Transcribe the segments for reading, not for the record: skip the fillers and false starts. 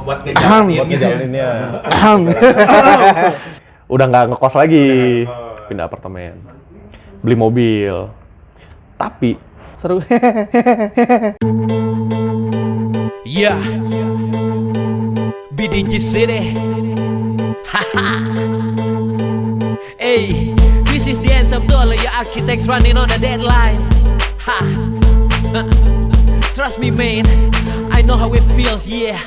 Buat ngejalaninnya. Udah nggak ngekos lagi, pindah apartemen, beli mobil. Tapi Seru. Yeah, BDG City. Hey, this is the anthem to all of your architects running on a deadline. Ha. Trust me, man, I know how it feels. Yeah.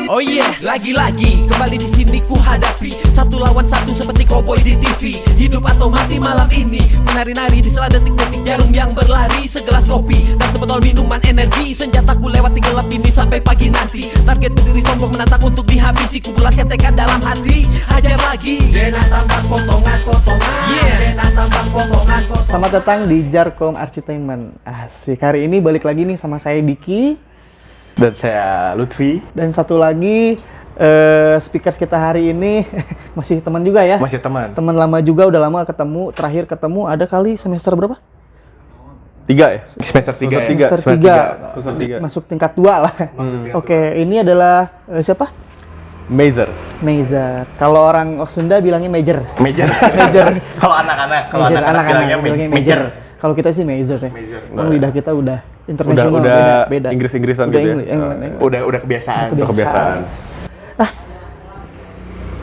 Oh yeah, lagi-lagi kembali di sini ku hadapi 1 lawan 1 seperti cowboy di TV. Hidup atau mati malam ini, menari-nari di sela detik-detik jarum yang berlari. Segelas kopi dan sebotol minuman energi, senjataku lewati gelap ini sampai pagi nanti. Target berdiri sombong menantang untuk dihabisi, ku bulatkan tekad dalam hati. Hajar lagi, Dena tambah potongan-potongan. Yeah, Dena tambah potongan-potongan. Selamat datang di Jarkom Architainment. Asik, hari ini balik lagi nih sama saya Diki. Dan saya Lutfi. Dan satu lagi speakers kita hari ini masih teman juga ya? Masih teman. Teman lama juga, udah lama ketemu. Terakhir ketemu ada kali semester berapa? 3 ya? Semester 3. Semester 3. Masuk tingkat 2 lah. Oke, ini adalah siapa? Major. Kalau orang Sunda bilangnya major. Major. Kalau anak-anak bilangnya major. Kalau kita sih major ya. Major. Lidah kita udah internasional, udah beda. Inggris-Inggrisan gitu ya. Udah kebiasaan. Udah kebiasaan.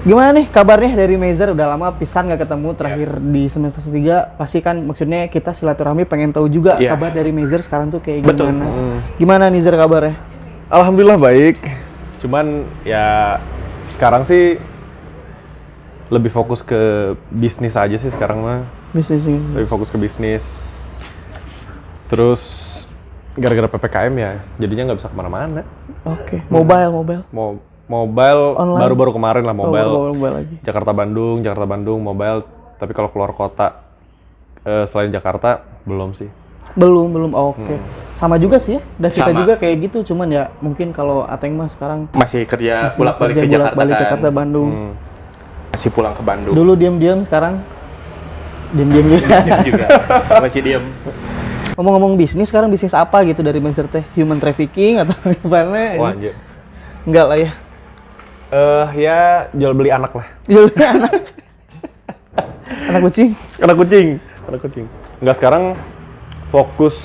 Gimana nih kabarnya dari Major? Udah lama pisan nggak ketemu, terakhir di semester 3. Pasti kan maksudnya kita silaturahmi pengen tahu juga kabar dari Major sekarang tuh kayak gimana. Betul. Gimana Nizar kabarnya? Alhamdulillah baik. Cuman ya sekarang sih lebih fokus ke bisnis aja sih sekarang mah. Bisnis. Lebih fokus ke bisnis. Terus gara-gara PPKM ya, jadinya nggak bisa kemana-mana. Oke. Mobile. Mobile Online? baru kemarin lah mobile. Mobile lagi. Jakarta Bandung mobile. Tapi kalau keluar kota selain Jakarta belum sih. Belum. Oke. Sama juga sih ya. Dan kita juga kayak gitu, cuman ya mungkin kalau Ateng mah sekarang Masih kerja bolak-balik ke Jakarta kan. Jakarta Bandung. Masih pulang ke Bandung. Dulu diam-diam, sekarang diam-diam juga. Diam juga. Masih diam. Ngomong-ngomong bisnis, sekarang bisnis apa gitu dari Major teh? Human trafficking atau gimana? Wah anjir. Enggak lah ya. Ya jual beli anak lah. Jual anak. Anak kucing. Enggak, sekarang fokus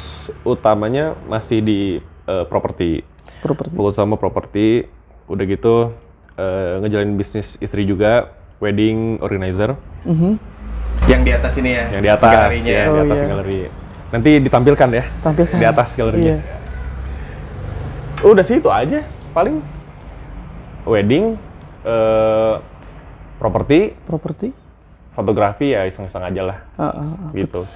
utamanya masih di properti. Fokus sama properti. Udah gitu ngejalanin bisnis istri juga, wedding organizer. Yang di atas ini ya. Yang di atas galerinya. ya, di atas galeri. Nanti ditampilkan ya. Di atas galerinya. Iya. Udah sih itu aja paling. Wedding, properti, fotografi ya iseng-iseng aja lah. Gitu.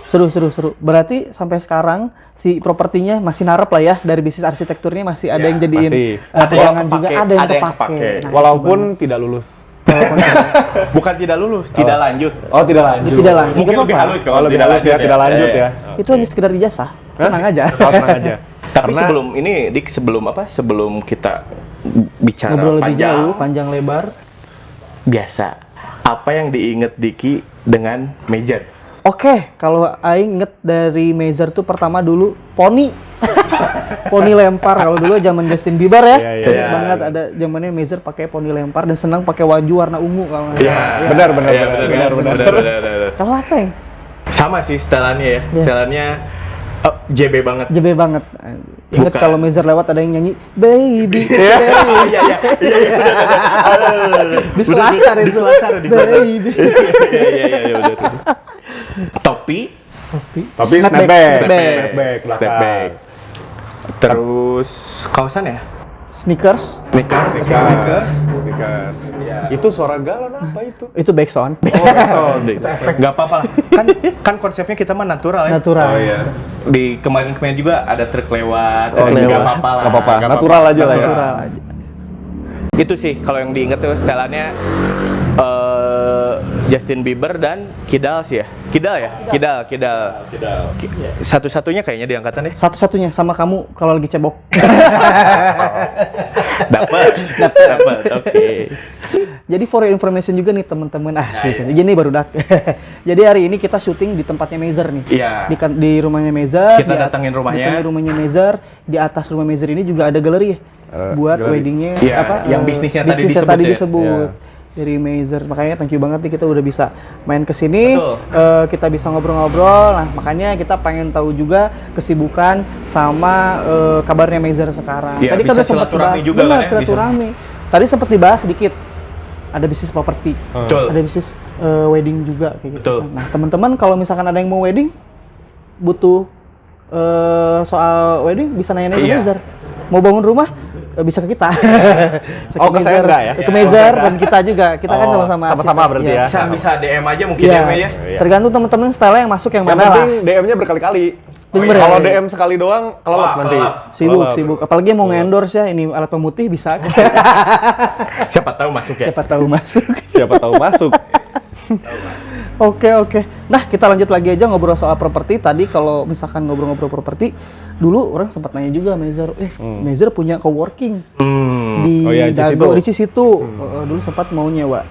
Seru. Berarti sampai sekarang si propertinya masih narap lah ya, dari bisnis arsitekturnya masih ada yang jadiin pegangan juga, ada yang kepake. Nah, walaupun tidak lulus. Bukan tidak lulus, tidak lanjut. Oh, tidak lanjut. Tidak lanjut. Mungkin lebih halus kalau lebih halus ya, tidak lanjut ya. Itu hanya sekedar ijazah. Tenang aja. Tenang aja. Tapi sebelum kita bicara Ngobrol lebih jauh, panjang lebar. Biasa. Apa yang diinget Diki dengan Major? Oke, kalau aing inget dari Major tuh pertama dulu poni. Poni lempar. Kalau dulu zaman Justin Bieber ya. Ingat banget ada zamannya Major pakai poni lempar dan senang pakai baju warna ungu kalau nggak salah. Benar. Kalau apa yang? Sama sih setelannya ya. Setelannya JB banget. Ingat kalau Major lewat ada yang nyanyi baby. Iya. Di Selasar itu. Baby. Iya benar. Topi snapback. Snapback. Terus kaosan ya? Sneakers. Ya. Itu suara galon apa itu? Itu backsound. Itu efek. Gak apa-apa lah. Kan konsepnya kita mah natural ya. Natural. Oh iya. Di kemarin juga ada truk lewat. Gak apa-apa lah. Gak apa-apa. Natural aja lah ya. Natural aja. Itu sih kalau yang diinget tuh setelannya Justin Bieber dan Kidal sih ya. Kidal. Satu-satunya kayaknya di angkatan ya. Satu-satunya sama kamu kalau lagi cebok. Dapat. Oke. Jadi for your information juga nih teman-teman asik. Jadi baru dak. Jadi hari ini kita syuting di tempatnya Major nih. Iya. Di rumahnya Major. Kita datangin rumahnya. Major. Di atas rumah Major ini juga ada galeri ya. buat galeri. weddingnya Iya, yang bisnisnya tadi disebut ya. dari Mazer. Makanya thank you banget nih kita udah bisa main ke sini, Betul. kita bisa ngobrol-ngobrol. Nah, makanya kita pengen tahu juga kesibukan sama kabarnya Mazer sekarang. Iya, Tadi bisa kan udah sempat silaturahmi dibahas, juga benar, kan ya, silaturahmi. Tadi sempat dibahas sedikit. Ada bisnis properti, Betul. ada bisnis wedding juga kayak gitu. Betul. Kan. Nah, teman-teman kalau misalkan ada yang mau wedding, butuh soal wedding bisa nanya-nanya ke Iya. Mazer. Mau bangun rumah bisa ke kita. Bisa Oh, ke saya Mazer. enggak ya? Ke Mazer dan kita juga. Kita kan sama-sama. sama-sama arsitek. berarti Iya. ya. Bisa DM aja mungkin Iya. ya, Mei ya. Iya. Tergantung teman-teman style yang masuk yang Yang mana lah. penting DM-nya berkali-kali. Bener ya? Kalau DM sekali doang, kelelep nanti. Sibuk. Apalagi mau nge-endorse ya, ini alat pemutih bisa. Siapa tahu masuk ya. Siapa tahu masuk. Siapa tahu masuk. Oke. Nah, kita lanjut lagi aja ngobrol soal properti. Tadi kalau misalkan ngobrol-ngobrol properti, dulu orang sempat nanya juga Mazer, Mazer punya coworking di Oh iya, Dago, Cisitu. di Cisitu. Dulu sempat mau nyewa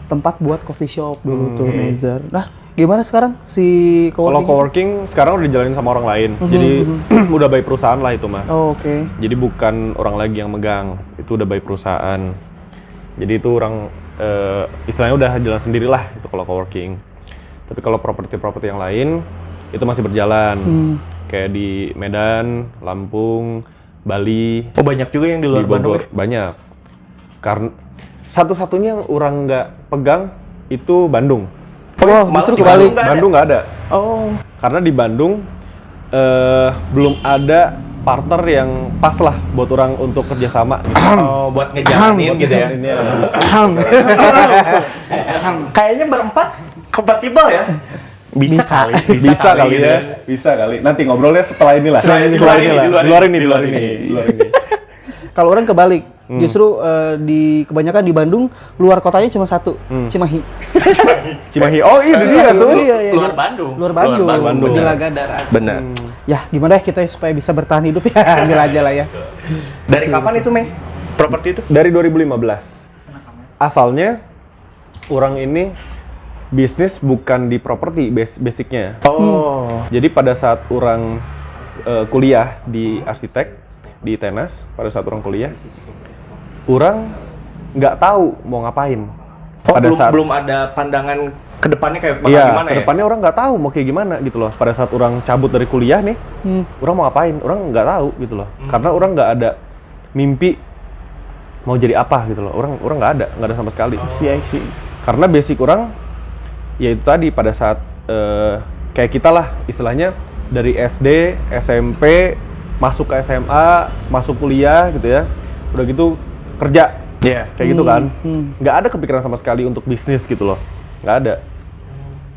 tempat buat coffee shop dulu tuh Mazer. Nah, gimana sekarang si Kalau coworking? coworking sekarang udah dijalanin sama orang lain. Jadi udah by perusahaan lah itu mah. Oh, oke. Jadi bukan orang lagi yang megang, itu udah by perusahaan. Jadi itu orang istilahnya udah jalan sendiri lah itu kalau coworking. Tapi kalau properti-properti yang lain itu masih berjalan. Kayak di Medan, Lampung, Bali, Oh, banyak juga yang di di luar Bandung. Bogor, banyak. Karena satu-satunya yang orang nggak pegang itu Bandung. Oh, justru kebalik. Bandung nggak ada. Oh. Karena di Bandung belum ada partner yang pas lah buat orang untuk kerjasama gitu. Oh, buat ngejalanin gitu ya. Kayaknya berempat kompatibel ya. Bisa. Bisa kali ya, bisa kali. Nanti ngobrolnya setelah inilah. Setelah ini, Di luar ini. Kalau orang kebalik, justru kebanyakan di Bandung luar kotanya cuma satu, Cimahi. Cimahi. Oh, itu dia tuh. Iya. Luar Bandung. Luar Bandung. Di Laga darat. Benar. Ya, gimana ya kita supaya bisa bertahan hidup ya, ambil aja lah ya. Dari kapan itu, Mei? Properti itu? Dari 2015. Asalnya orang ini bisnis bukan di properti basicnya. Oh. Jadi pada saat orang kuliah di arsitek di Tenas, pada saat orang kuliah, orang nggak tahu mau ngapain. Oh, Pada belum ada pandangan ke depannya kayak bakal Iya, gimana ya? kedepannya orang nggak tahu mau kayak gimana gitu loh. Pada saat orang cabut dari kuliah nih, orang mau ngapain? Orang nggak tahu gitu loh. Karena orang nggak ada mimpi mau jadi apa gitu loh. Orang nggak ada sama sekali. Si. Karena basic orang, ya itu tadi pada saat kayak kita lah istilahnya dari SD, SMP, masuk ke SMA, masuk kuliah gitu ya. Udah gitu kerja. Iya. Kayak gitu kan. Nggak ada kepikiran sama sekali untuk bisnis gitu loh. Nggak ada.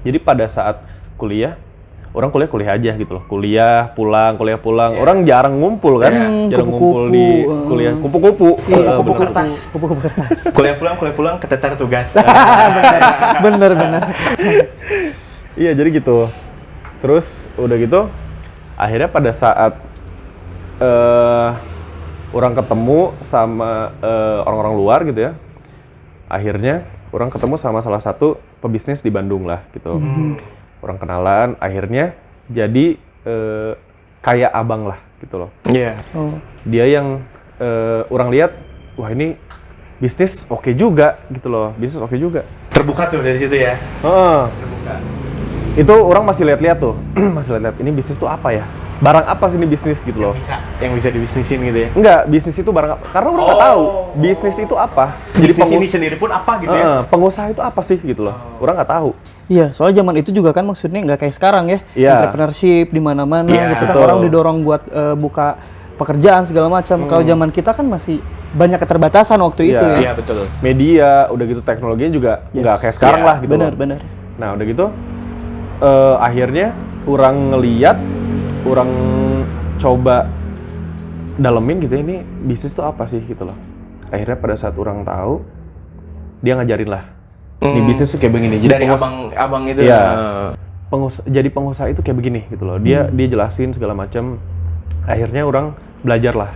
Jadi pada saat kuliah, orang kuliah aja gitu loh. Kuliah pulang. Orang jarang ngumpul kan. Jarang ngumpul di kuliah. Kupu-kupu. Kupu-kupu kertas. Kuliah pulang keteter tugas. Bener. Iya, jadi gitu. Terus udah gitu, akhirnya pada saat orang ketemu sama orang-orang luar gitu ya, akhirnya orang ketemu sama salah satu pebisnis di Bandung lah gitu. Orang kenalan, akhirnya jadi kayak abang lah gitu loh. Iya. Oh. Dia yang orang lihat, wah ini bisnis oke juga gitu loh, bisnis oke juga. Terbuka tuh dari situ ya. Heeh. Itu orang masih lihat-lihat tuh, masih lihat-lihat ini bisnis tuh apa ya? Barang apa sih ini bisnis gitu loh? Yang bisa dibisnisin gitu ya. Enggak, bisnis itu barang apa? Karena orang nggak tahu bisnis itu apa. Jadi bisnis ini sendiri pun apa gitu ya. Pengusaha itu apa sih gitu loh? Orang nggak tahu. Iya, soalnya zaman itu juga kan maksudnya nggak kayak sekarang ya. Iya. Entrepreneurship di mana-mana Iya, gitu kan, betul. orang didorong buat buka pekerjaan segala macam. Kalau zaman kita kan masih banyak keterbatasan waktu itu Iya. ya. Iya, betul. Media, udah gitu teknologinya juga nggak kayak sekarang Iya, lah gitu loh. Benar. Nah udah gitu, akhirnya orang ngeliat, orang coba dalemin gitu ya, ini bisnis tuh apa sih gitu loh. Akhirnya pada saat orang tahu, dia ngajarin lah. Ini bisnis tuh kayak begini. Jadi Dari abang itu. Iya. Jadi pengusaha itu kayak begini gitu loh. Dia jelasin segala macam. Akhirnya orang belajar lah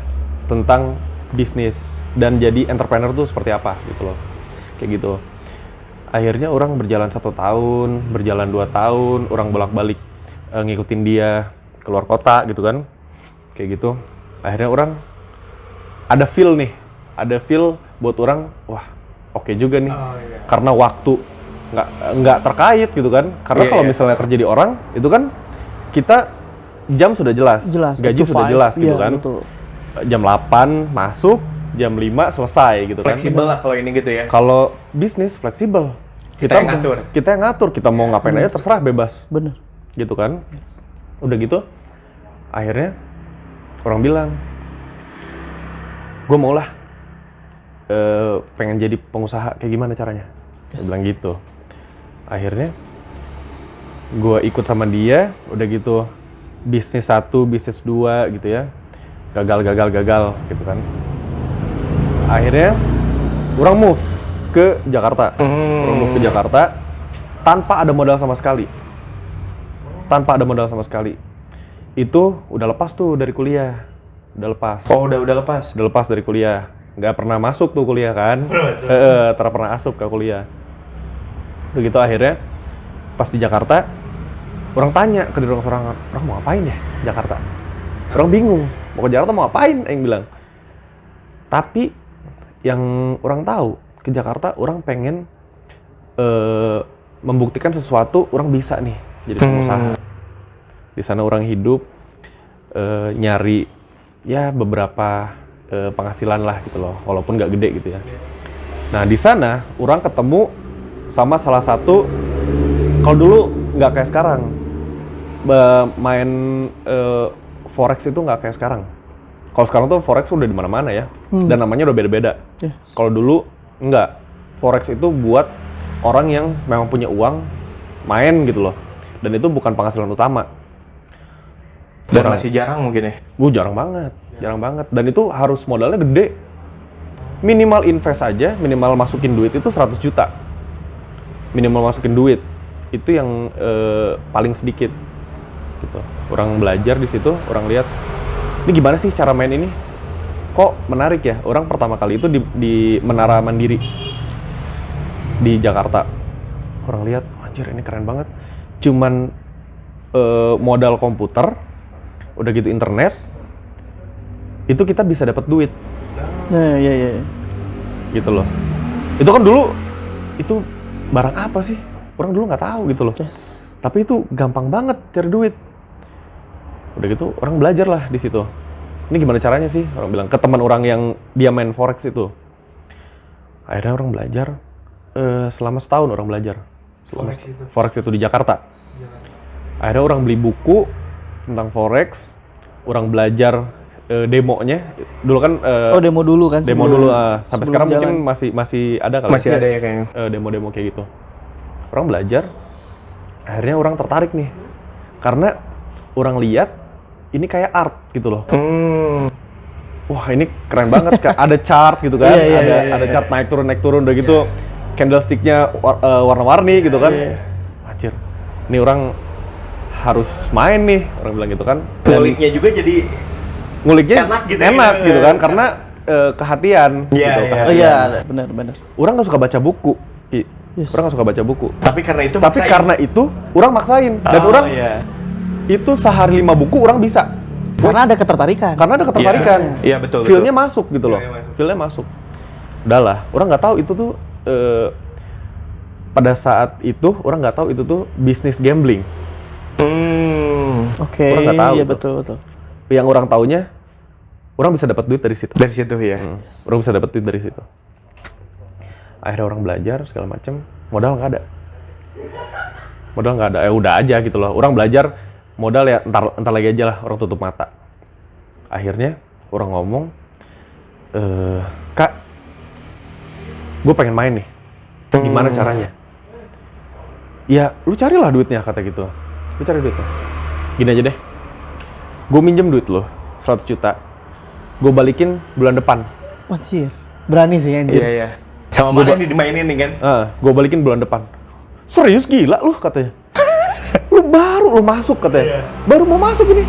tentang bisnis dan jadi entrepreneur tuh seperti apa gitu loh. Kayak gitu. Akhirnya orang berjalan 1 tahun, berjalan 2 tahun, orang bolak-balik ngikutin dia keluar kota gitu kan. Kayak gitu. Akhirnya orang ada feel buat orang, wah oke juga nih, karena waktu nggak terkait gitu kan, karena kalau misalnya kerja di orang itu kan kita jam sudah jelas gaji sudah jelas gitu kan, betul. Jam 8 masuk, jam 5 selesai gitu kan. Fleksibel lah kalau ini gitu ya. Kalau bisnis fleksibel, kita yang ngatur, kita mau ngapain aja terserah, bebas. Bener. Gitu kan. Udah gitu, akhirnya orang bilang, gue mau lah pengen jadi pengusaha, kayak gimana caranya? Dia bilang gitu. Akhirnya gue ikut sama dia, udah gitu bisnis 1, bisnis 2 gitu ya. Gagal gitu kan. Akhirnya orang move ke Jakarta. Orang move ke Jakarta tanpa ada modal sama sekali. Itu udah lepas tuh dari kuliah. Udah lepas. Oh, udah lepas. Udah lepas dari kuliah. Nggak pernah masuk tuh kuliah kan. Pernah masuk ke kuliah. Udah gitu akhirnya pas di Jakarta, orang tanya ke diri orang mau ngapain ya Jakarta? Orang bingung, mau ke Jakarta mau ngapain? Yang bilang. Tapi yang orang tahu, ke Jakarta orang pengen membuktikan sesuatu, orang bisa nih jadi pengusaha. Di sana orang hidup, nyari ya beberapa penghasilan lah gitu loh, walaupun nggak gede gitu ya. Nah di sana orang ketemu sama salah satu, kalau dulu nggak kayak sekarang, main forex itu nggak kayak sekarang. Kalau sekarang tuh forex udah di mana-mana ya, dan namanya udah beda-beda. Kalau dulu nggak, forex itu buat orang yang memang punya uang main gitu loh, dan itu bukan penghasilan utama. Dan masih jarang mungkin ya? Jarang banget. Dan itu harus modalnya gede. Minimal invest aja, minimal masukin duit itu 100 juta. Minimal masukin duit. Itu yang paling sedikit. Gitu. Orang belajar di situ, orang lihat, ini gimana sih cara main ini? Kok menarik ya? Orang pertama kali itu di Menara Mandiri. Di Jakarta. Orang lihat, anjir ini keren banget. Cuman modal komputer, udah gitu internet, itu kita bisa dapat duit. Iya. Gitu loh. Itu kan dulu, itu barang apa sih? Orang dulu nggak tahu gitu loh. Tapi itu gampang banget cari duit. Udah gitu, orang belajar lah di situ. Ini gimana caranya sih? Orang bilang ke teman orang yang dia main forex itu. Akhirnya orang belajar, selama setahun orang belajar. Forex itu di Jakarta. Akhirnya orang beli buku tentang forex, orang belajar demonya. Dulu kan demo dulu kan. Demo dulu sampai sekarang jalan. Mungkin masih ada kali. Masih ada ya kayaknya. Demo-demo kayak gitu. Orang belajar. Akhirnya orang tertarik nih. Karena orang lihat ini kayak art gitu loh. Wah, ini keren banget. Ada chart gitu kan. Ada chart naik turun udah gitu. Candlestick-nya warna-warni gitu kan. Anjir. Ini orang harus main nih, orang bilang gitu kan. Nguliknya juga jadi enak gitu kan, karena kehatian gitu. Iya, benar. Orang nggak suka baca buku. Orang nggak suka baca buku. Tapi karena itu orang maksain. Dan orang itu sehari 5 buku orang bisa. Karena ada ketertarikan. Iya, betul. Feel-nya masuk gitu loh. Feel-nya masuk. Udahlah, orang nggak tahu itu tuh pada saat itu orang nggak tahu itu tuh bisnis gambling. Oke. Orang nggak tahu. Iya, betul. Yang orang taunya, orang bisa dapat duit dari situ. Dari situ ya. Orang bisa dapat duit dari situ. Akhirnya orang belajar segala macam, modal nggak ada. Ya udah aja gitu loh. Orang belajar modal ya entar lagi aja lah, orang tutup mata. Akhirnya orang ngomong, Kak, gue pengen main nih. Gimana caranya? Ya, lu carilah duitnya, kata gitu. Lu cari duitnya. Gini aja deh. Gue minjem duit lo, 100 juta. Gue balikin bulan depan. Anjir. Berani sih anjir. Iya. Sama mana dimainin nih kan? Gue balikin bulan depan. Serius gila lu, katanya. Lu masuk, katanya. Baru mau masuk ini.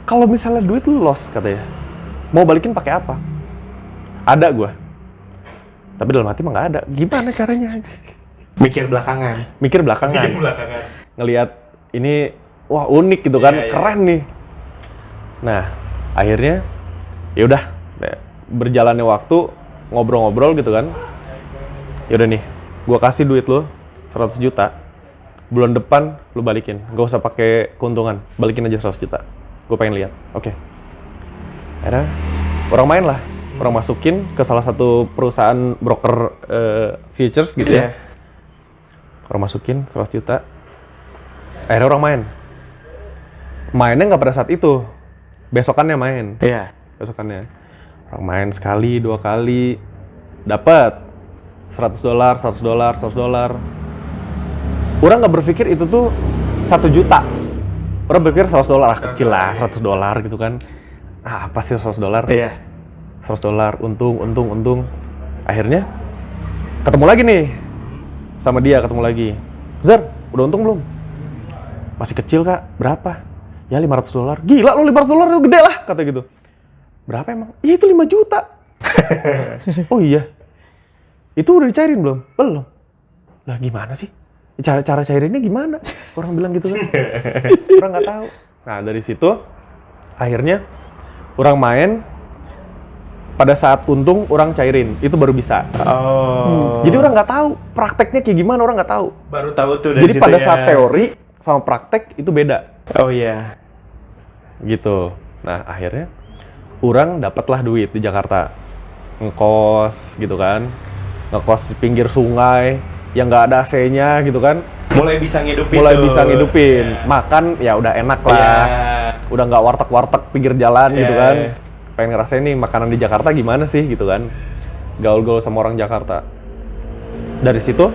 Kalau misalnya duit lu loss, katanya. Mau balikin pakai apa? Ada gue. Tapi dalam hati mah nggak ada. Gimana caranya? Mikir belakangan. Ngelihat ini, wah unik gitu kan, keren nih. Nah, akhirnya Ya udah, berjalannya waktu, ngobrol-ngobrol gitu kan. Ya udah nih, gua kasih duit lu 100 juta. Bulan depan lu balikin. Gak usah pakai keuntungan, balikin aja 100 juta. Gue pengen lihat. Oke. Akhirnya orang main lah. Orang masukin ke salah satu perusahaan broker futures gitu ya. Orang masukin 100 juta. Akhirnya orang main. Mainnya nggak pada saat itu. Besokannya main. Iya. Besokannya. Orang main sekali, 2 kali. Dapat $100, $100. Orang nggak berpikir itu tuh 1 juta. Orang berpikir $100, kecil lah, $100 gitu kan. Apa sih $100? Iya. $100, untung. Akhirnya ketemu lagi nih sama dia, ketemu lagi. Zar, udah untung belum? Masih kecil kak, berapa? Ya $500. Gila lo, $500 itu gede lah, kata gitu. Berapa emang? Iya itu 5 juta. Oh iya. Itu udah dicairin belum? Belum. Lah gimana sih? Cara cairinnya gimana? Orang bilang gitu kan. Orang nggak tahu. Nah dari situ akhirnya orang main. Pada saat untung orang cairin, itu baru bisa. Oh. Jadi orang nggak tahu prakteknya kayak gimana, orang nggak tahu. Baru tahu tuh dari Jadi pada saat teori sama praktek itu beda. Oh iya. Gitu. Nah akhirnya orang dapatlah duit di Jakarta, ngekos gitu kan, ngekos di pinggir sungai yang nggak ada AC-nya gitu kan. Mulai bisa ngidupin. Makan ya udah enak lah. Udah nggak warteg pinggir jalan gitu kan. Pengen ngerasain nih makanan di Jakarta gimana sih gitu kan. Gaul-gaul sama orang Jakarta. Dari situ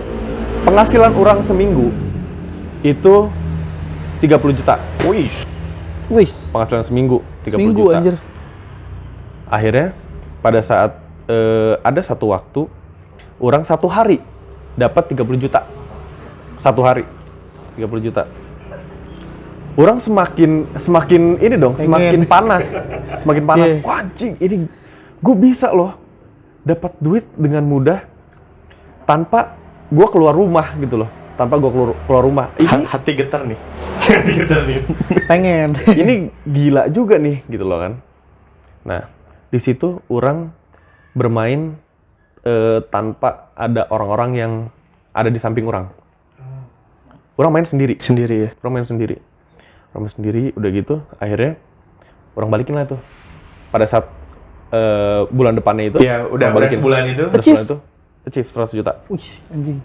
penghasilan orang seminggu itu 30 juta. Wis. Penghasilan seminggu 30 Seminggu juta. anjir. Akhirnya pada saat ada satu waktu orang 1 hari dapat 30 juta. 1 hari 30 juta. Orang semakin ini dong, semakin panas. Yeah. Wah, anjing, ini gue bisa loh dapat duit dengan mudah tanpa gue keluar rumah gitu loh. Tanpa gue keluar rumah. Ini Hati getar nih. Pengen. ini gila juga nih gitu loh kan. Nah, di situ orang bermain tanpa ada orang-orang yang ada di samping orang. Orang main sendiri. Orang main sendiri, udah gitu, akhirnya orang balikin lah tuh. Pada saat bulan depannya itu, Iya, udah sebulan itu. Achieve 100 juta. Wih, anjing.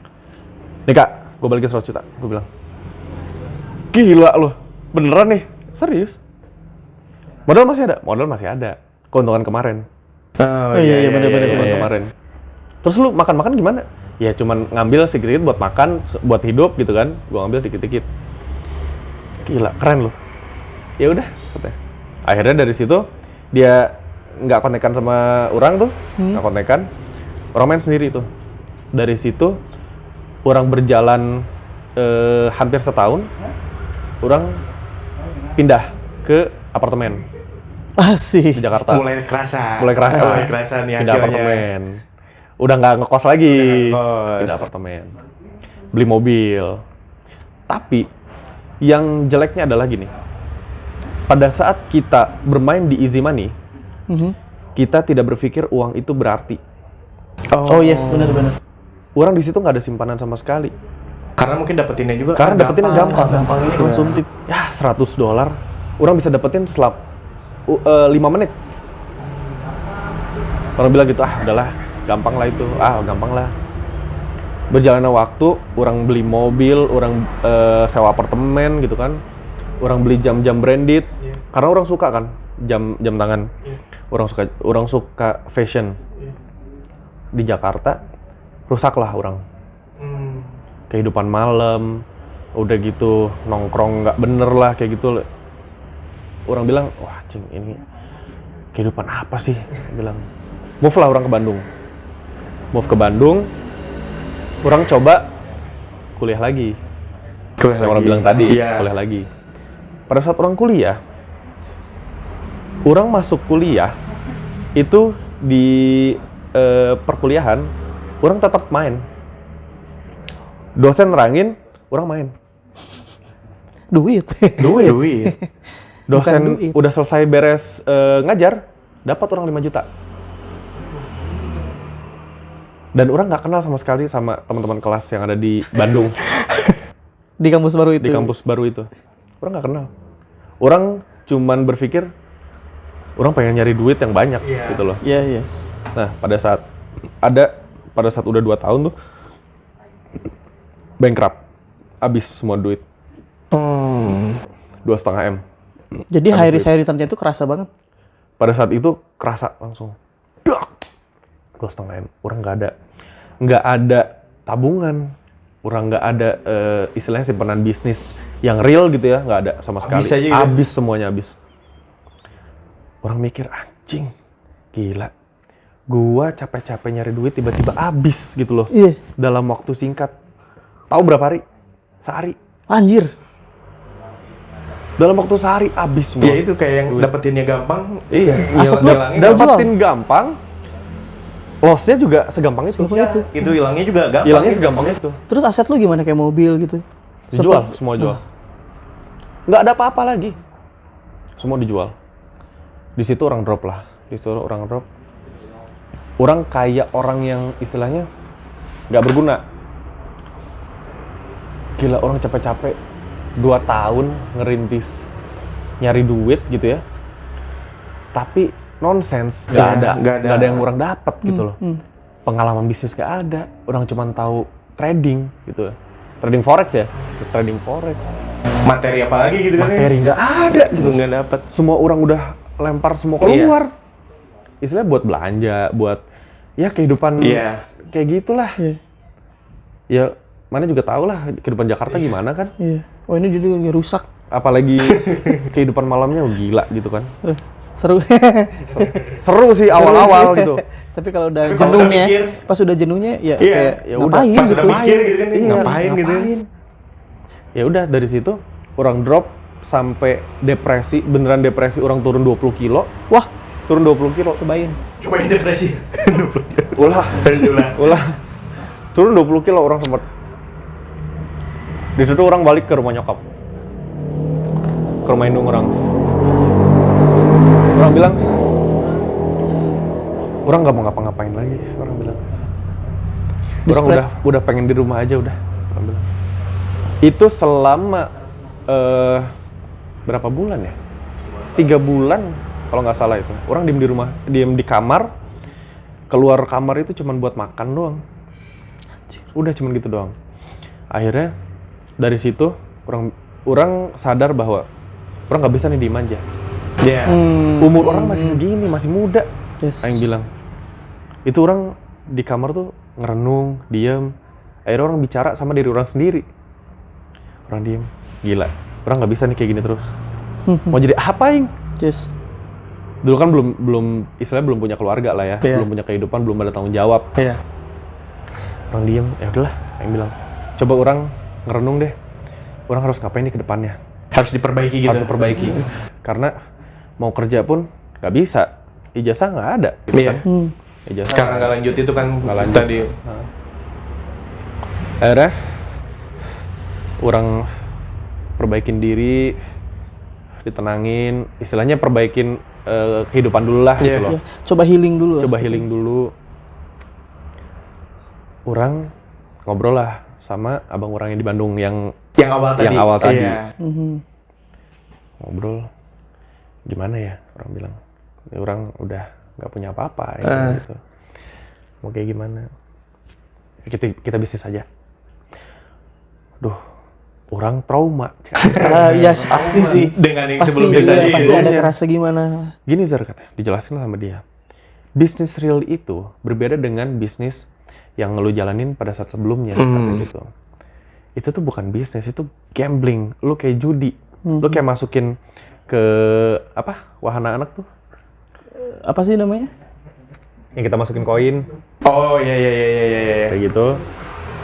Nih kak, gue balikin 100 juta. Gue bilang, gila loh, beneran nih, serius. Modal masih ada. Keuntungan kemarin. Oh iya, bener. Keuntungan kemarin. Terus lu makan gimana? Ya cuman ngambil sedikit buat makan, buat hidup gitu kan. Gue ngambil dikit-dikit. Gila, keren loh. Ya udah, katanya. Akhirnya dari situ dia nggak kontekan sama orang tuh, nggak kontekan. Orang main sendiri tuh. Dari situ orang berjalan hampir setahun. Orang pindah ke apartemen Asik. di Jakarta. Mulai kerasa nih Pindah hasilnya. apartemen. Udah nggak ngekos lagi. ngekos. Pindah apartemen. Beli mobil. Tapi yang jeleknya adalah gini. Pada saat kita bermain di easy money, kita tidak berpikir uang itu berarti. Oh yes, benar. Orang di situ nggak ada simpanan sama sekali. Karena mungkin dapetinnya juga. Karena dapetinnya gampang. Gampang ini konsumtif. Ya $100, orang bisa dapetin 5 menit. Orang bilang gitu, udahlah, gampang lah itu. Gampang lah. Berjalannya waktu, orang beli mobil, orang sewa apartemen gitu kan. Orang beli jam-jam branded. Karena orang suka kan jam tangan. Orang suka fashion. Di Jakarta rusaklah orang. Kehidupan malam, udah gitu nongkrong nggak bener lah kayak gitu. Orang bilang, wah cing ini kehidupan apa sih? Bilang, move lah orang ke Bandung. Move ke Bandung, orang coba kuliah lagi. Yang orang bilang tadi, kuliah lagi. Pada saat orang kuliah, orang masuk kuliah, itu di perkuliahan, orang tetap main. Dosen nerangin, orang main. Duit. Dosen udah selesai beres ngajar, dapat orang 5 juta. Dan orang nggak kenal sama sekali sama teman-teman kelas yang ada di Bandung. Di kampus baru itu. Di kampus baru itu. Orang nggak kenal. Orang cuman berpikir, orang pengen nyari duit yang banyak gitu loh. Iya, yes. Nah, pada saat udah 2 tahun tuh, bankrupt. Habis semua duit. 2,5 M. Jadi high risk high return-nya itu kerasa banget. Pada saat itu kerasa langsung. 2,5 M. Orang nggak ada tabungan. Orang nggak ada istilahnya simpanan bisnis yang real gitu ya, nggak ada sama sekali. Habis semuanya habis. Orang mikir, anjing, gila. Gua capek-capek nyari duit tiba-tiba habis gitu loh. Iya. Dalam waktu singkat. Tahu berapa hari? Sehari. Anjir. Dalam waktu sehari habis semua. Ya itu kayak yang dapetinnya gampang. Iya. Aset lu Dapetin gampang. Loss-nya juga segampang itu. Itu hilangnya juga gampang. Hilangnya segampang itu. Terus aset lu gimana kayak mobil gitu? Dijual, semua jual. Nggak ada apa-apa lagi. Semua dijual. Di situ orang drop lah. Orang kayak orang yang istilahnya nggak berguna. Gila, orang capek-capek 2 tahun ngerintis nyari duit gitu ya. Tapi nonsense, nggak ada yang orang dapat gitu loh. Pengalaman bisnis nggak ada. Orang cuma tahu trading gitu. Trading forex ya, trading forex. Materi apa lagi gitu kan? Materi nggak ada gitu. Nggak dapat. Semua orang udah lempar semua keluar. Istilahnya buat belanja, buat ya kehidupan kayak gitulah. Ya mana juga tahu lah kehidupan Jakarta gimana kan. Iya. Oh ini jadi lagi rusak. Apalagi kehidupan malamnya gila gitu kan. Seru. Seru sih awal-awal gitu. Tapi kalau udah jenuhnya, pas udah jenuhnya ya kayak ya ngapain udah, gitu. Mikir gitu kan, Iya, ngapain gitu. Ya udah dari situ orang drop sampai depresi, beneran depresi, orang turun 20 kilo. Wah, Turun 20 kilo. cobain. Cobain depresi. Ulah. Turun 20 kilo orang sempat. Di situ orang balik ke rumah nyokap. Ke rumah indung orang. Orang bilang, orang nggak mau ngapa-ngapain lagi. Orang bilang, orang udah pengen di rumah aja udah. Orang bilang. Itu selama berapa bulan ya? 3 bulan kalau nggak salah itu. Orang diem di rumah, diem di kamar. Keluar kamar itu cuma buat makan doang. Udah cuma gitu doang. Akhirnya dari situ orang sadar bahwa orang nggak bisa nih diem aja. Umur orang masih segini, masih muda. Aing bilang. Itu orang di kamar tuh ngerenung, diem. Akhirnya orang bicara sama diri orang sendiri. Orang diem. Gila. Orang nggak bisa nih kayak gini terus. Mau jadi apa, Aing? Yes. Dulu kan belum istilahnya belum punya keluarga lah ya, belum punya kehidupan, belum ada tanggung jawab. Orang diem, ya udahlah, Aing bilang, coba orang ngerenung deh, orang harus ngapain nih ke depannya? Harus diperbaiki gitu. Harus diperbaiki, karena mau kerja pun nggak bisa, ijazah nggak ada. Gitu kan. Ijazah Karena nggak lanjut itu kan nggak lanjut. Tadi. Akhirnya orang perbaikin diri, ditenangin, istilahnya perbaikin kehidupan dulu lah gitu loh. Coba healing dulu. Coba healing dulu. Orang ngobrol lah sama abang orang yang di Bandung yang awal tadi. Ngobrol, gimana ya orang bilang. Ya, orang udah nggak punya apa-apa gitu. Mau kayak gimana? Kita bisnis aja. Duh, orang trauma. Yes, pasti sih. Dengan yang Pasti, sebelumnya tadi. pasti ada kerasa gimana. Gini Zar katanya, dijelasin lah sama dia. Bisnis real itu berbeda dengan bisnis yang lu jalanin pada saat sebelumnya, katanya gitu. Itu tuh bukan bisnis, itu gambling. Lu kayak judi. Lu kayak masukin ke wahana anak tuh. Apa sih namanya? Yang kita masukin koin. Oh iya. Kayak gitu.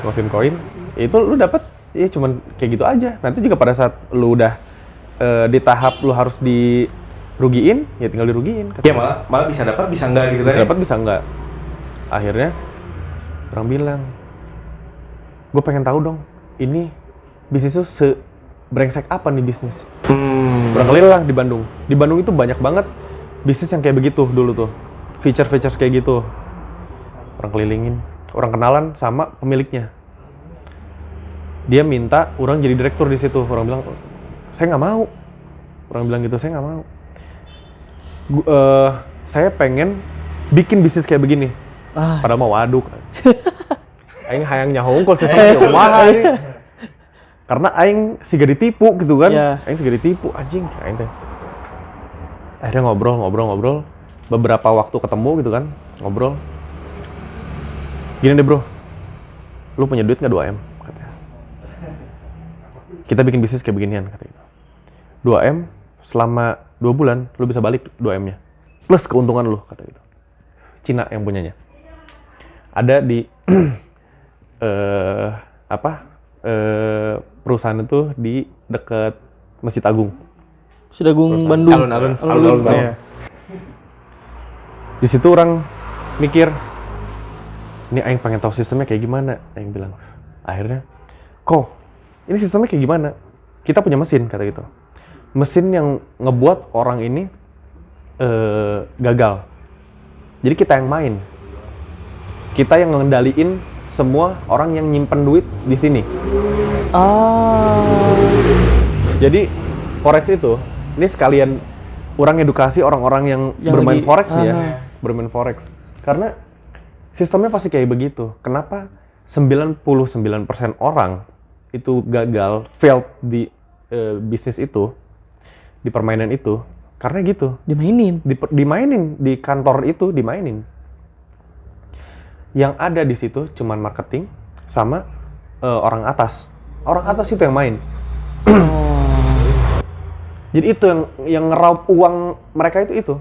Masukin koin. Itu lu dapat ya cuman kayak gitu aja. Nanti juga pada saat lu udah di tahap lu harus dirugiin, ya tinggal dirugiin. Ya malah bisa dapat, bisa enggak gitu kan. Bisa dapat, bisa enggak. Akhirnya orang bilang, gue pengen tahu dong, ini bisnis tuh sebrengsek apa nih bisnis? Orang keliling lah di Bandung. Di Bandung itu banyak banget bisnis yang kayak begitu dulu tuh. Feature-feature kayak gitu. Orang kelilingin, orang kenalan sama pemiliknya. Dia minta orang jadi direktur di situ. Orang bilang, saya nggak mau. Orang bilang gitu, saya nggak mau. Saya pengen bikin bisnis kayak begini. Padahal mau waduk. Aing hayang nyahong kok sistemnya kumaha ini. Karena aing siga ditipu gitu kan. Aing siga ditipu anjing cak aing teh. Akhirnya ngobrol. Beberapa waktu ketemu gitu kan, ngobrol. Gini deh bro, lu punya duit nggak 2M? Katanya. Kita bikin bisnis kayak beginian, kata gitu. 2M, selama 2 bulan, lu bisa balik 2M-nya. Plus keuntungan lu, kata gitu. Cina yang punyanya. Ada di, perusahaan itu di dekat Masjid Agung. Masjid Agung Bandung. Alun-alun. Ya. Di situ orang mikir, ini aing pengen tahu sistemnya kayak gimana. Aing bilang, akhirnya, ini sistemnya kayak gimana? Kita punya mesin, kata gitu. Mesin yang ngebuat orang ini gagal. Jadi kita yang main. Kita yang ngendaliin semua orang yang nyimpen duit di sini. Jadi forex itu, ini sekalian orang edukasi orang-orang yang bermain lagi, forex ya, bermain forex. Karena sistemnya pasti kayak begitu. Kenapa 99% orang itu gagal, failed di bisnis itu, di permainan itu? Karena gitu. Dimainin di kantor itu, dimainin. Yang ada di situ cuman marketing sama orang atas. Orang atas itu yang main. Jadi itu yang ngeraup uang mereka itu.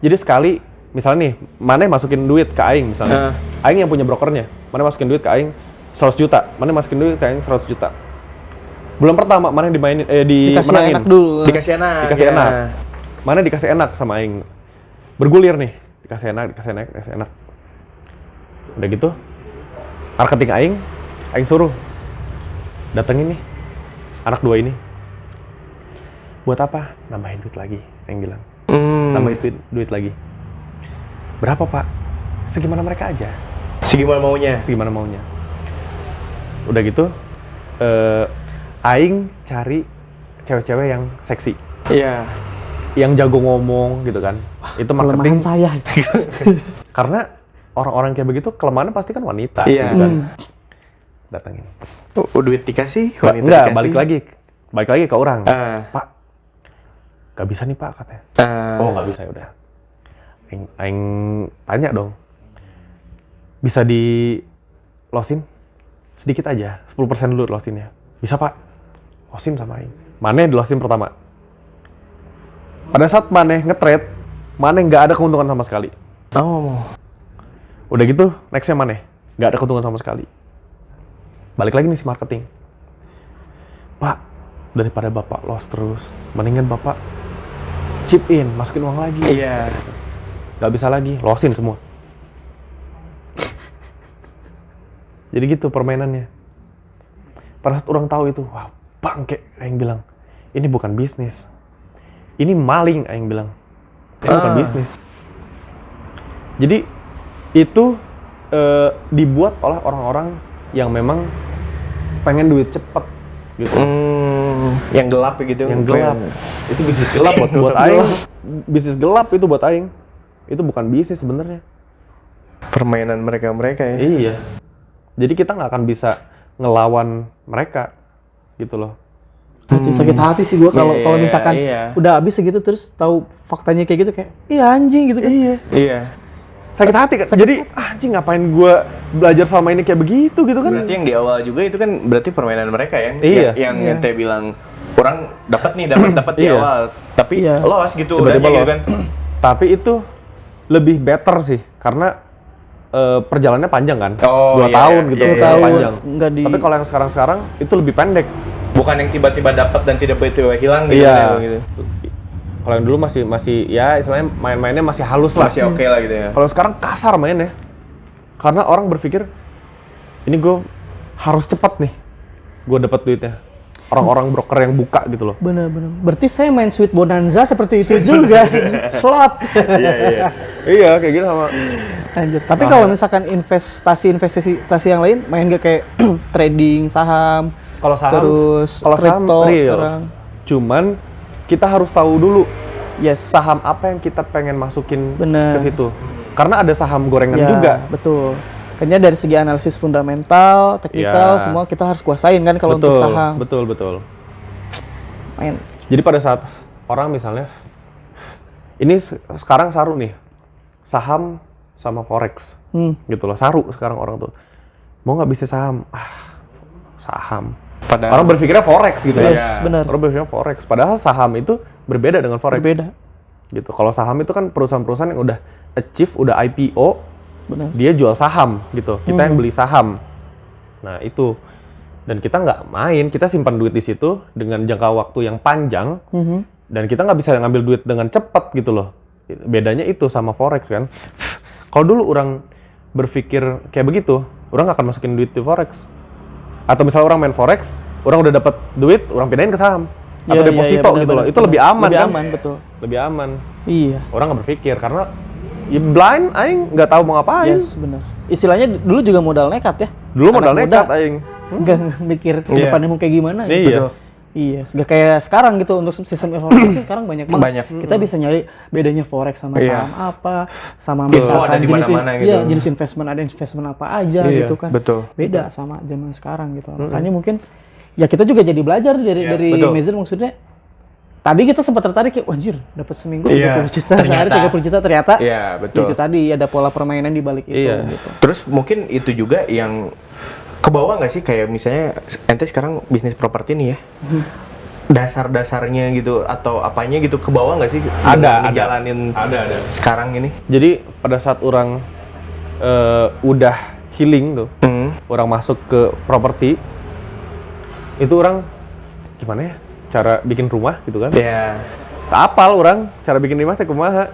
Jadi sekali misalnya nih, Maneh masukin duit ke aing misalnya. Aing yang punya brokernya. Maneh masukin duit ke aing 100 juta. Maneh masukin duit ke aing 100 juta. Bulan pertama Maneh dimenangin. Dikasih enak dulu. Dikasih enak. Maneh dikasih enak sama aing. Bergulir nih, dikasih enak. Udah gitu, marketing aing suruh datengin nih anak 2 ini. Buat apa? Nambahin duit lagi, aing bilang. Nambahin duit lagi. Berapa pak? Segimana mereka aja. Segimana maunya. Udah gitu, aing cari cewek-cewek yang seksi. Iya. Yang jago ngomong gitu kan. Itu marketing. Kelemahan saya itu. Karena orang-orang kayak begitu kelemahannya pasti kan wanita. Iya. Gitu kan. Datengin. Duit dikasih, wanita Enggak, dikasih. balik lagi ke orang. Pak, gak bisa nih pak katanya. Oh gak bisa, udah. Aing tanya dong, bisa di losin? Sedikit aja, 10% dulu losinnya. Bisa pak? Losin sama Aing. Maneh di losin pertama. Pada saat Maneh nge-trade, Maneh gak ada keuntungan sama sekali. Udah gitu, nextnya Maneh gak ada keuntungan sama sekali. Balik lagi nih si marketing. Pak, daripada bapak loss terus, mendingan bapak chip in, masukin uang lagi. Iya. Gak bisa lagi, losin semua. Jadi gitu permainannya. Pada saat orang tahu itu, wah bangke, Aing bilang, ini bukan bisnis. Ini maling, Aing bilang. Ini bukan bisnis. Jadi itu dibuat oleh orang-orang yang memang pengen duit cepet gitu. Yang gelap gitu. Yang gelap. Itu bisnis gelap buat Aing. Bisnis gelap itu buat Aing. Itu bukan bisnis sebenarnya. Permainan mereka ya. Iya. Jadi kita nggak akan bisa ngelawan mereka gitu loh. Sakit hati sih gua kalau misalkan udah habis segitu terus tahu faktanya kayak gitu, kayak iya anjing gitu kan. Iya. Sakit hati kan. Jadi anjing ngapain gua belajar selama ini kayak begitu gitu kan. Berarti yang di awal juga itu kan berarti permainan mereka ya. Iya. Yang ente bilang kurang dapat di awal, tapi loss gitu tiba-tiba udahnya loss. gitu kan. Tapi itu lebih better sih karena perjalanannya panjang kan. 2 tahun gitu. 2 tahun. Panjang. Tapi kalau yang sekarang itu lebih pendek. Bukan yang tiba-tiba dapat dan tiba-tiba hilang gitu. Iya. Gitu. Kalau yang dulu masih ya istilahnya main-mainnya masih halus lah. Masih oke lah gitu ya. Kalau sekarang kasar mainnya. Karena orang berpikir ini gue harus cepat nih. Gue dapat duitnya. orang-orang broker yang buka gitu loh. Bener-bener. Berarti saya main Sweet Bonanza seperti itu juga. Slot. Iya, kayak gitu sama. Lanjut. Tapi kalau misalkan investasi yang lain, main gak kayak trading saham, Kalau saham, terus kalau saham crypto real. sekarang. Cuman kita harus tahu dulu Yes. saham apa yang kita pengen masukin Bener. ke situ. Karena ada saham gorengan Ya, juga. betul. Kayaknya dari segi analisis fundamental, teknikal, Ya. semua kita harus kuasain kan kalau untuk saham. Betul. Main. Jadi pada saat orang misalnya, ini sekarang saru nih, saham sama forex, gitu loh, saru sekarang orang tuh. Mau nggak bisnis saham? Saham. Padahal Orang berpikirnya forex gitu Yes, ya. benar. Orang berpikirnya forex. Padahal saham itu berbeda dengan forex. Berbeda. Gitu. Kalau saham itu kan perusahaan-perusahaan yang udah achieve, udah IPO, Benar. dia jual saham gitu. Kita yang beli saham. Nah itu. Dan kita nggak main, kita simpan duit di situ dengan jangka waktu yang panjang. Dan kita nggak bisa ngambil duit dengan cepat gitu loh. Bedanya itu sama forex kan. Kalau dulu orang berpikir kayak begitu, orang nggak akan masukin duit di forex. Atau misalnya orang main forex, orang udah dapat duit, orang pindahin ke saham. Atau Iya, deposito iya, gitu loh. benar-benar. Itu lebih aman Lebih kan? aman, betul. Lebih aman. Iya. Orang nggak berpikir karena ya blind, aing nggak tahu mau ngapain. Yes, benar. Istilahnya dulu juga modal nekat ya. Dulu modal Anak nekat muda aing. nggak mikir ke Iya. depannya mau kayak gimana Iya. gitu. Iya, nggak kayak sekarang gitu untuk sistem informasi sekarang banyak banget. Banyak. Kita bisa nyari bedanya forex sama Iya. saham apa, sama Info misalkan ada di jenis mana-mana gitu. iya, jenis investment ada investment apa aja Iya, gitu kan. betul. Beda sama zaman sekarang gitu. Makanya mungkin ya kita juga jadi belajar dari betul. Mazer maksudnya. Tadi kita sempat tertarik kayak, anjir, dapat seminggu Iya, 30 juta, sehari 30 juta ternyata. Iya, betul. Itu tadi ada pola permainan di balik itu Iya. gitu. Terus mungkin itu juga yang kebawa nggak sih, kayak misalnya ente sekarang bisnis properti nih ya, dasar-dasarnya gitu atau apanya gitu kebawa nggak sih? Ada. Ngejalanin Ada. sekarang ini. Jadi pada saat orang udah healing tuh, orang masuk ke properti, itu orang gimana ya? Cara bikin rumah gitu kan? Iya. Tak apal orang cara bikin rumah teh kumaha.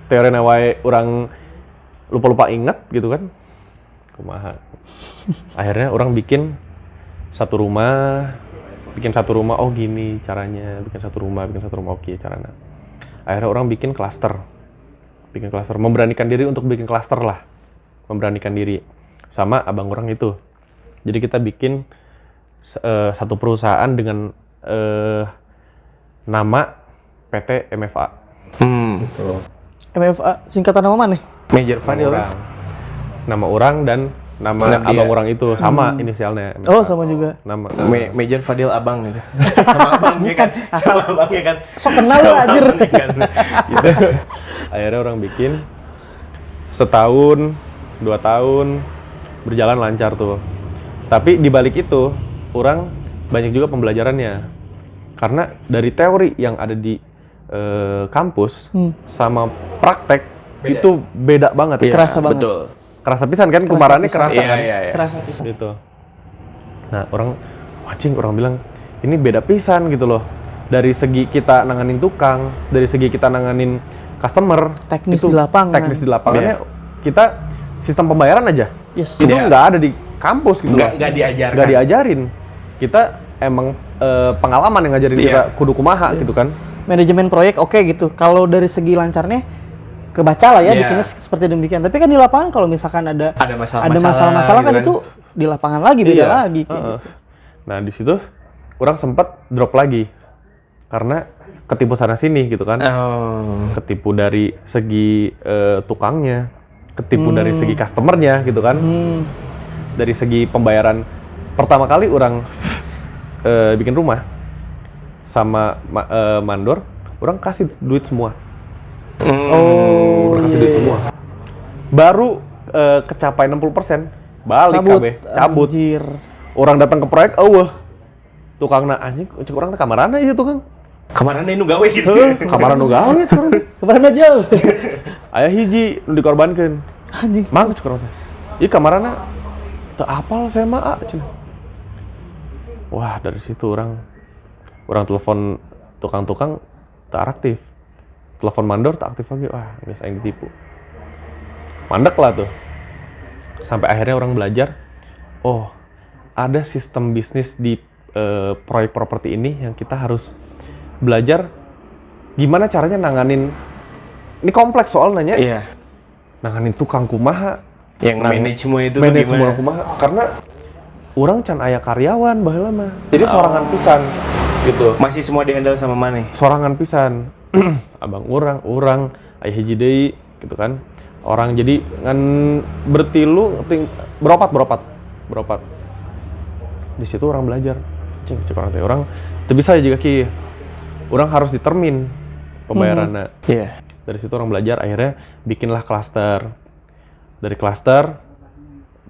Teorina wae orang lupa-lupa inget gitu kan. Kumaha. Akhirnya orang bikin satu rumah, oh gini caranya, bikin satu rumah oke caranya. Akhirnya orang bikin klaster, memberanikan diri untuk bikin klaster lah, memberanikan diri sama abang orang itu. Jadi kita bikin satu perusahaan dengan nama PT MFA. MFA singkatan nama mana? Major Fadil. Nama orang dan nama Nama abang dia. orang itu sama inisialnya. MFA. Oh, sama juga. Nama. Major Fadil Abang gitu. Sama abangnya kan. Sama abangnya kan. Sok kenal lu anjir. Gitu. Akhirnya orang bikin setahun, 2 tahun berjalan lancar tuh. Tapi di balik itu orang banyak juga pembelajarannya. Karena dari teori yang ada di kampus sama praktek itu beda banget. Iya, Kerasa banget. Betul. Kerasa pisan kan, kemarannya pisan. kerasa kan. Iya. Kerasa pisan. Gitu. Nah, orang wajing orang bilang ini beda pisan gitu loh. Dari segi kita nanganin tukang, dari segi kita nanganin customer, Teknis itu di lapangan. Teknis di lapangannya kita sistem pembayaran aja. Yes. Itu Iya. nggak ada di kampus gitu loh. Nggak diajarkan. Nggak diajarin. Kita emang pengalaman yang ngajarin Iya. kita kudu kumaha gitu kan. Manajemen proyek oke gitu. Kalau dari segi lancarnya kebaca lah ya Iya. bikinnya seperti demikian. Tapi kan di lapangan kalau misalkan ada gitu masalah-masalah kan itu di lapangan lagi beda Iya. lagi kayak Heeh. gitu. Nah, di situ orang sempat drop lagi. Karena ketipu sana sini gitu kan. Oh. Ketipu dari segi tukangnya, ketipu dari segi customernya gitu kan, dari segi pembayaran. Pertama kali orang bikin rumah sama mandor, orang kasih duit semua. Orang kasih duit semua. Baru kecapai 60%, balik cabut. Anjir. Orang datang ke proyek, tukangna anjing, cek orang teh kamarana ieu tukang. Kemarin ini gawe gitu. Kamar nu gawe cek urang teh. Kemarin aja. Aya hiji nu dikorbankeun. Anjing. Mang cek urang teh. Ieu kamarana teu apal saya mah cenah. Wah, dari situ orang telepon tukang-tukang tak aktif. Telepon mandor tak aktif lagi. Wah, geus aing ditipu. Mandek lah tuh. Sampai akhirnya orang belajar, oh, ada sistem bisnis di proyek properti ini yang kita harus belajar gimana caranya nanganin, ini kompleks soal nanya, nanganin tukang kumaha, yang manage semua itu manage semua kumaha, karena orang can aya karyawan baheula mah, jadi sorangan pisan gitu. Masih semua dihandle sama Maneh? Sorangan pisan, abang orang aya hiji deui gitu kan, orang jadi ngan bertilu beropat di situ orang belajar. Cek orang teh orang teu bisa juga ki. Orang harus ditermin pembayarannya. Dari situ orang belajar, akhirnya bikinlah klaster. Dari klaster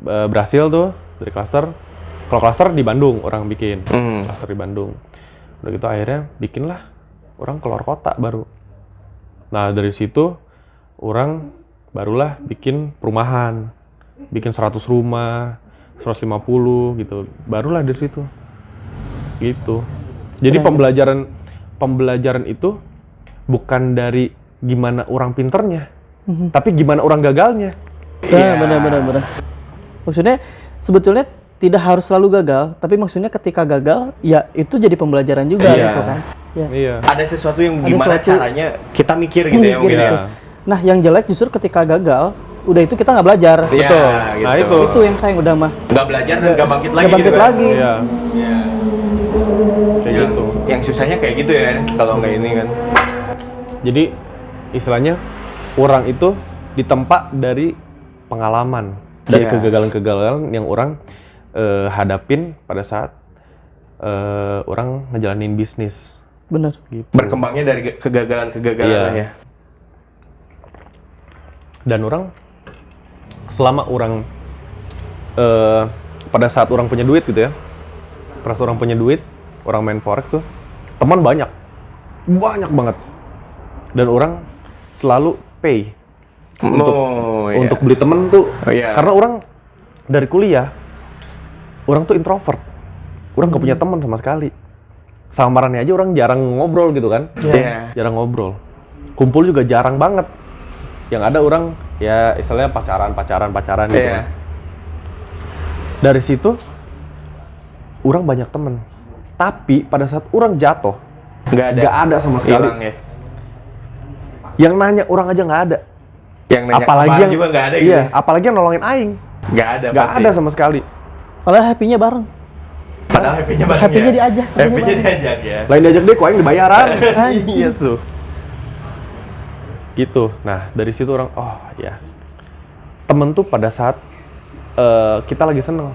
berhasil tuh, dari klaster. Kalau klaster di Bandung orang bikin. Klaster di Bandung. Udah gitu akhirnya bikinlah orang keluar kota baru. Nah, dari situ orang barulah bikin perumahan. Bikin 100 rumah, 150 gitu. Barulah dari situ. Gitu. Jadi pembelajaran itu bukan dari gimana orang pinternya, tapi gimana orang gagalnya. Benar. Maksudnya sebetulnya tidak harus selalu gagal, tapi maksudnya ketika gagal, ya itu jadi pembelajaran juga gitu kan. Iya. Ada sesuatu yang gimana caranya kita mikir gitu ya mungkin ya. Nah, yang jelek justru ketika gagal, udah itu kita nggak belajar. Betul. Gitu. Nah Itu yang sayang udah mah. Nggak belajar dan nggak bangkit lagi. Nggak bangkit gitu lagi. Iya. Kayak gitu. Yang susahnya kayak gitu ya, kalau nggak ini kan. Jadi istilahnya orang itu ditempa dari pengalaman, dari kegagalan-kegagalan yang orang hadapin pada saat orang ngejalanin bisnis. Bener. Gitu. Berkembangnya dari kegagalan-kegagalan ya. Dan orang selama orang pada saat orang punya duit gitu ya, pada saat orang punya duit, orang main forex tuh teman banyak banget, dan orang selalu pay untuk beli temen tuh, karena orang dari kuliah orang tuh introvert, orang nggak punya teman sama sekali, samarannya aja orang jarang ngobrol gitu kan, jarang ngobrol, kumpul juga jarang banget. Yang ada orang ya istilahnya pacaran gitu kan. Dari situ orang banyak temen. Tapi pada saat orang jatuh nggak ada sama sekali. Hilang, ya? Yang nanya orang aja nggak ada. Yang nanya apalagi yang juga nggak ada gitu. Iya, apalagi yang nolongin aing. Nggak ada sama sekali. Padahal happy-nya bareng. Happy-nya diajak. Happy-nya diajak ya. Lain diajak deh, kok aing dibayaran. Iya tuh. Gitu. Nah, dari situ orang, oh ya. Temen tuh pada saat kita lagi seneng.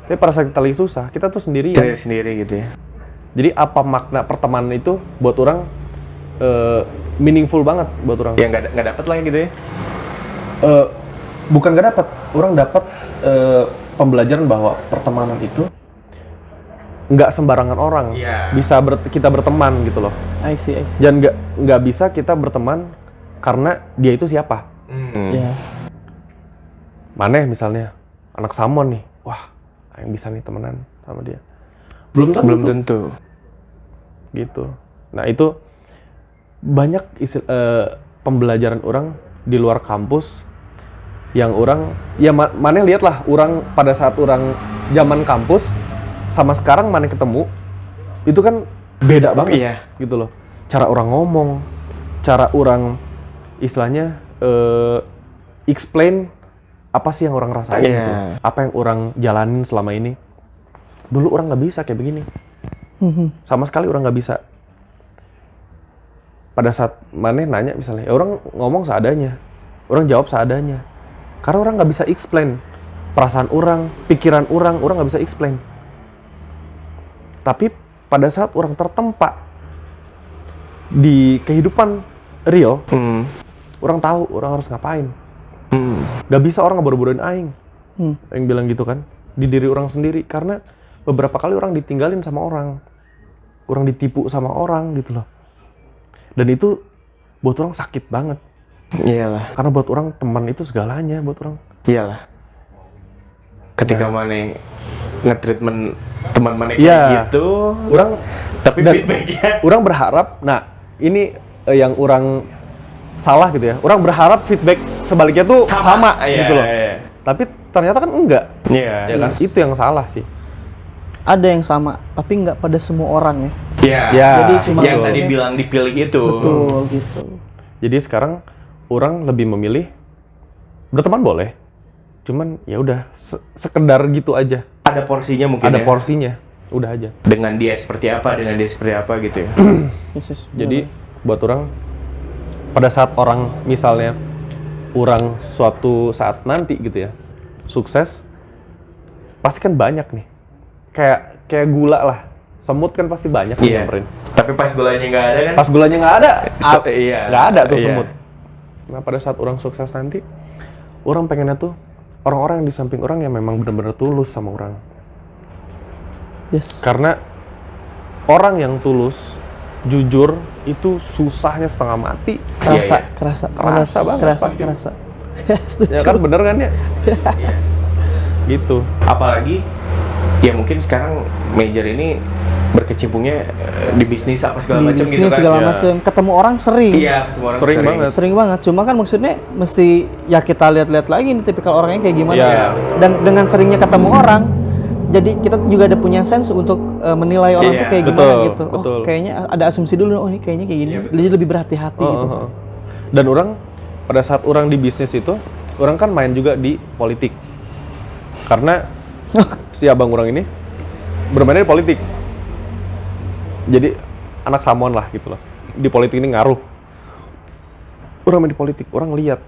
Tapi pada saat kita lagi susah, kita tuh sendirian. Sendiri gitu ya. Jadi apa makna pertemanan itu buat orang meaningful banget buat orang. Ya nggak dapat lah gitu ya. Bukan nggak dapat, orang dapat pembelajaran bahwa pertemanan itu nggak sembarangan orang bisa kita berteman gitu loh. I see. Dan nggak bisa kita berteman karena dia itu siapa. Maneh misalnya anak Samon nih, wah yang bisa nih temenan sama dia. Belum tentu. Gitu. Nah itu banyak pembelajaran orang di luar kampus yang orang, ya Maneh lihatlah orang pada saat orang zaman kampus sama sekarang Maneh ketemu itu kan beda banget gitu loh. Cara orang ngomong, cara orang istilahnya explain apa sih yang orang rasain gitu, apa yang orang jalanin selama ini. Dulu orang nggak bisa kayak begini, sama sekali orang nggak bisa. Pada saat Maneh nanya misalnya, ya orang ngomong seadanya, orang jawab seadanya, karena orang nggak bisa explain perasaan orang, pikiran orang nggak bisa explain. Tapi pada saat orang tertempa di kehidupan real, orang tahu orang harus ngapain. Gak bisa orang ngeburu-buruin aing. Yang bilang gitu kan, di diri orang sendiri. Karena beberapa kali orang ditinggalin sama orang ditipu sama orang gitu loh. Dan itu buat orang sakit banget. Iyalah. Karena buat orang teman itu segalanya buat orang. Iyalah. Ketika Maneh nge-treatment teman Maneh kayak gitu, orang tapi feedbacknya orang berharap, nah ini yang orang salah gitu ya. Orang berharap feedback sebaliknya tuh sama gitu loh. Tapi ternyata kan enggak. Ya kan? Itu yang salah sih. ada yang sama, tapi nggak pada semua orang ya. Iya. Ya, Jadi cuma yang tadi bilang dipilih itu. Betul gitu. Jadi sekarang orang lebih memilih berteman boleh, cuman ya udah sekedar gitu aja. Ada porsinya mungkin. Ada ya? porsinya, udah aja. Dengan dia seperti apa, gitu ya. Yesus. Jadi buat orang pada saat orang misalnya orang suatu saat nanti gitu ya sukses, pasti kan banyak nih. Kayak gula lah. Semut kan pasti banyak Iya. nyamperin. Tapi pas gulanya nggak ada kan? Pas gulanya nggak ada, Iya. nggak ada tuh Iya. semut. Nah pada saat orang sukses nanti, orang pengennya tuh orang-orang yang di samping orang yang memang benar-benar tulus sama orang. Yes. Karena orang yang tulus, jujur itu susahnya setengah mati. Kerasa, Iya. kerasa banget pasti. kerasa. Ya kan bener kan ya? Gitu. Apalagi ya mungkin sekarang major ini berkecimpungnya di bisnis apa segala Di macam gitu bisnis kan. segala Ya. macam, ketemu orang sering. Iya, ketemu orang Sering banget. Sering banget. Cuma kan maksudnya mesti ya kita lihat-lihat lagi nih tipikal orangnya kayak gimana. Iya. Dan dengan seringnya ketemu orang, jadi kita juga ada punya sense untuk menilai orang Iya. tuh kayak Betul, gimana gitu. betul. Oh, kayaknya ada asumsi dulu. Oh, ini kayaknya kayak gini. Jadi lebih berhati-hati gitu. Dan orang pada saat orang di bisnis itu, orang kan main juga di politik. Karena si abang orang ini bermain di politik. Jadi anak Samoan lah gitu loh. Di politik ini ngaruh. Orang main di politik, orang lihat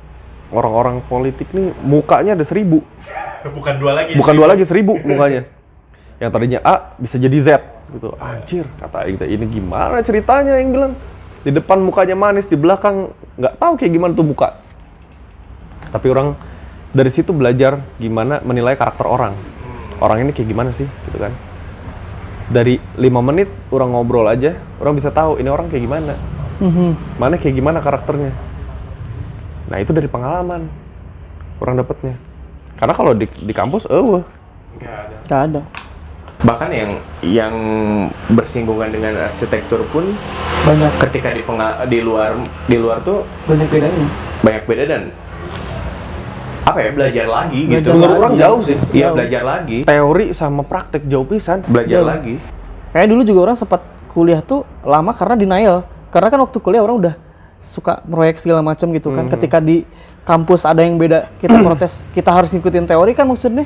orang-orang politik nih mukanya ada 1000. Bukan dua lagi. Bukan 2 lagi, 1000 mukanya. Yang tadinya A bisa jadi Z gitu. Anjir, kata kita ini gimana ceritanya yang bilang. Di depan mukanya manis, di belakang nggak tahu kayak gimana tuh muka. Tapi orang dari situ belajar gimana menilai karakter orang. Orang ini kayak gimana sih gitu kan. Dari 5 menit orang ngobrol aja, orang bisa tahu ini orang kayak gimana. Mana kayak gimana karakternya. Nah, itu dari pengalaman orang dapetnya. Karena kalau di kampus, Gak ada. Bahkan yang bersinggungan dengan arsitektur pun Banyak. ketika di luar tuh Banyak bedanya. banyak beda dan apa ya, belajar lagi gitu. menurut orang jauh sih. Iya, Jauh. belajar lagi, Teori sama praktek jauh pisan. belajar Jauh. lagi. Kayak dulu juga orang sempat kuliah tuh lama karena denial. Karena kan waktu kuliah orang udah suka proyek segala macam gitu kan. Ketika di kampus ada yang beda, kita protes, kita harus ngikutin teori kan maksudnya.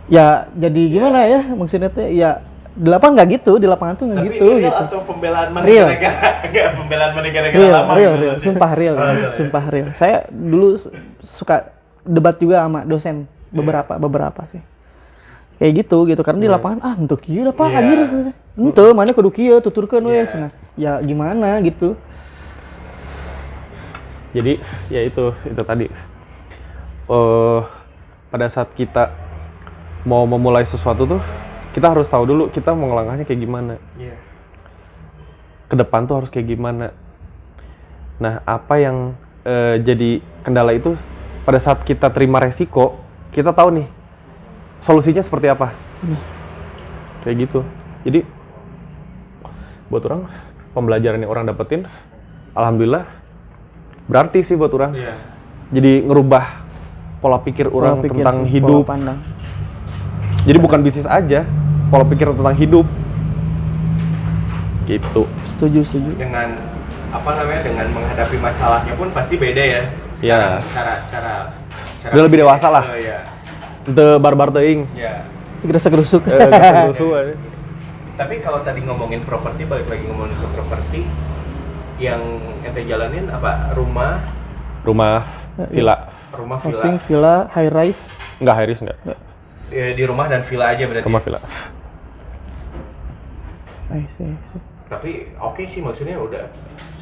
Ya jadi gimana ya maksudnya tuh ya di lapangan nggak gitu, di lapangan tuh nggak gitu gitu. atau pembelaan Real. Enggak, pembelaan negara-negara Real, sumpah real, sumpah real. Saya dulu suka debat juga sama dosen beberapa sih. Kayak gitu karena di lapangan untuk kieu da Pak anjir. Henteu mana kudu kieu tuturkeun we cenah. Ya gimana gitu. Jadi ya itu tadi. Pada saat kita mau memulai sesuatu tuh, kita harus tahu dulu kita mau ngelangkahnya kayak gimana. Iya. Ke depan tuh harus kayak gimana. Nah, apa yang jadi kendala itu pada saat kita terima resiko, kita tahu nih solusinya seperti apa. Kayak gitu. Jadi buat orang pembelajaran yang orang dapetin, alhamdulillah berarti sih buat orang. Iya. Jadi ngerubah pola pikir orang Pola pikir tentang sih, hidup. pola pandang. Jadi bukan bisnis aja, pola pikir tentang hidup. Gitu. Setuju. Dengan dengan menghadapi masalahnya pun pasti beda ya. Iya. Cara Udah lebih dewasa lah. Iya. Teu barbar teuing. Ya. Gerasa gerusuk. Tapi kalau tadi ngomongin properti, balik lagi ngomongin ke properti, yang ente jalanin apa? Rumah Villa. Housing, villa, high rise. Enggak, high rise enggak. Ya, di rumah dan villa aja berarti. Rumah villa. See. Tapi oke sih, maksudnya udah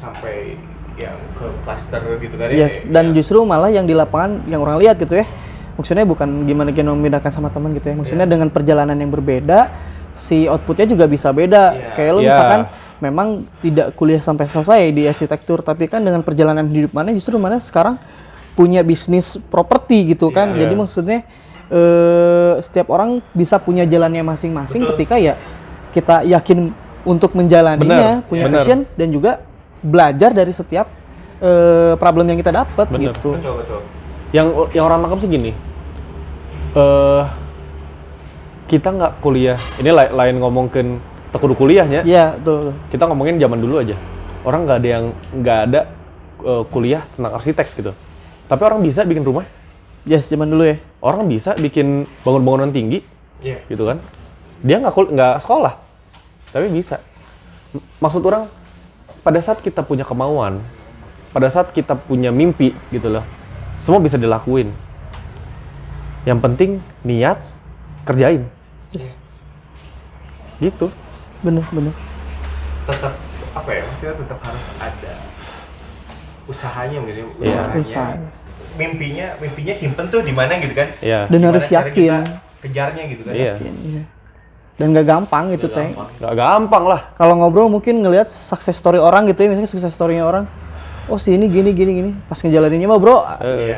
sampai yang ke cluster gitu kan. Yes, dan justru malah yang di lapangan yang orang lihat gitu ya. Maksudnya bukan gimana membedakan sama teman gitu ya. Maksudnya dengan perjalanan yang berbeda, si outputnya juga bisa beda. Kayak lo misalkan memang tidak kuliah sampai selesai di arsitektur, tapi kan dengan perjalanan hidup mana justru mana sekarang punya bisnis properti gitu kan. Jadi maksudnya setiap orang bisa punya jalannya masing-masing. Ketika ya kita yakin untuk menjalaninya, punya passion dan juga belajar dari setiap problem yang kita dapat gitu. Betul. Yang orang tangkap sih gini. kita nggak kuliah. Ini lain ngomongin kudu kuliahnya. Iya, betul. Kita ngomongin zaman dulu aja. Orang nggak ada kuliah tentang arsitek gitu. Tapi orang bisa bikin rumah. Yes, zaman dulu ya. Orang bisa bikin bangunan tinggi, gitu kan. Dia nggak sekolah, tapi bisa. Maksud orang, pada saat kita punya kemauan, pada saat kita punya mimpi gitu loh, semua bisa dilakuin. Yang penting niat, kerjain. Yes. Gitu. Bener. Tetap apa ya? Maksudnya tetap harus ada usahanya mungkin. Usaha. Mimpinya simpen tuh di mana gitu kan? Iya. Dan Gimana harus cara yakin. kita kejarnya gitu kan? Iya. Iya. Dan gak gampang gitu, Teh. Gak gampang lah. Kalau ngobrol mungkin ngelihat success story orang gitu ya, misalnya success story-nya orang. Oh, si ini gini. Pas ngejalaninnya mah, Bro,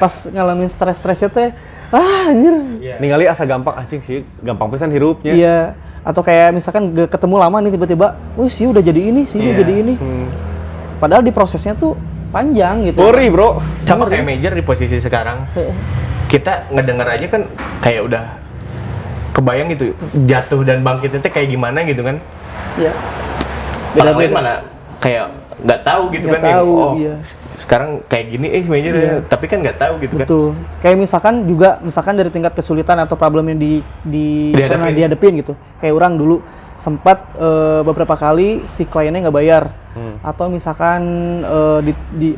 pas ngalamin stres-stresnya teh, anjir. Ningali asa gampang anjing sih, gampang pisan hirupnya. Iya. Atau kayak misalkan ketemu lama nih tiba-tiba, sih udah jadi ini, sih udah jadi ini. Padahal di prosesnya tuh panjang gitu. Sorry, Bro. Sama kayak Major di posisi sekarang. Kita ngedenger aja kan kayak udah kebayang gitu jatuh dan bangkitnya teh kayak gimana gitu kan. Iya. Orang lain mana kayak nggak tahu gitu Nggak kan. tahu, Oh, iya. sekarang kayak gini Major tapi kan nggak tahu gitu kan. Betul. Kayak misalkan dari tingkat kesulitan atau problem yang pernah dihadapin gitu. Kayak orang dulu sempat beberapa kali si kliennya nggak bayar. Atau misalkan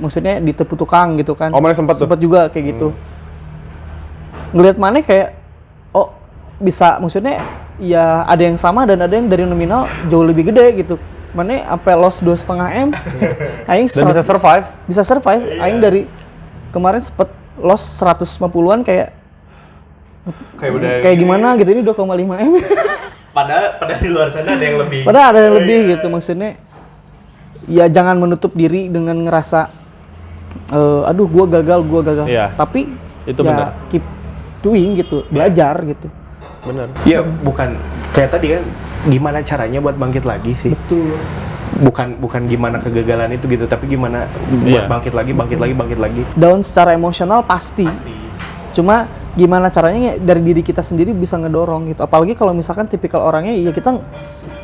maksudnya ditipu tukang gitu kan. Oh, mana sempat tuh? Sempat juga kayak gitu. Ngelihat mana kayak bisa, maksudnya ya ada yang sama dan ada yang dari nominal jauh lebih gede gitu. Mana sampai loss 2,5 M. Aing Dan bisa survive. Bisa survive. Aing dari kemarin sempet loss 150-an kayak udah gimana gitu, ini 2,5 M. Padahal di luar sana ada yang lebih. Padahal ada yang lebih gitu, maksudnya ya jangan menutup diri dengan ngerasa aduh gua gagal. Iya. Tapi Itu ya benar. keep doing gitu, belajar gitu. Bener. Ya bukan kayak tadi kan gimana caranya buat bangkit lagi sih. Betul. Bukan gimana kegagalan itu gitu, tapi gimana buat bangkit lagi. Down secara emosional pasti. Cuma gimana caranya dari diri kita sendiri bisa ngedorong gitu. Apalagi kalau misalkan tipikal orangnya ya kita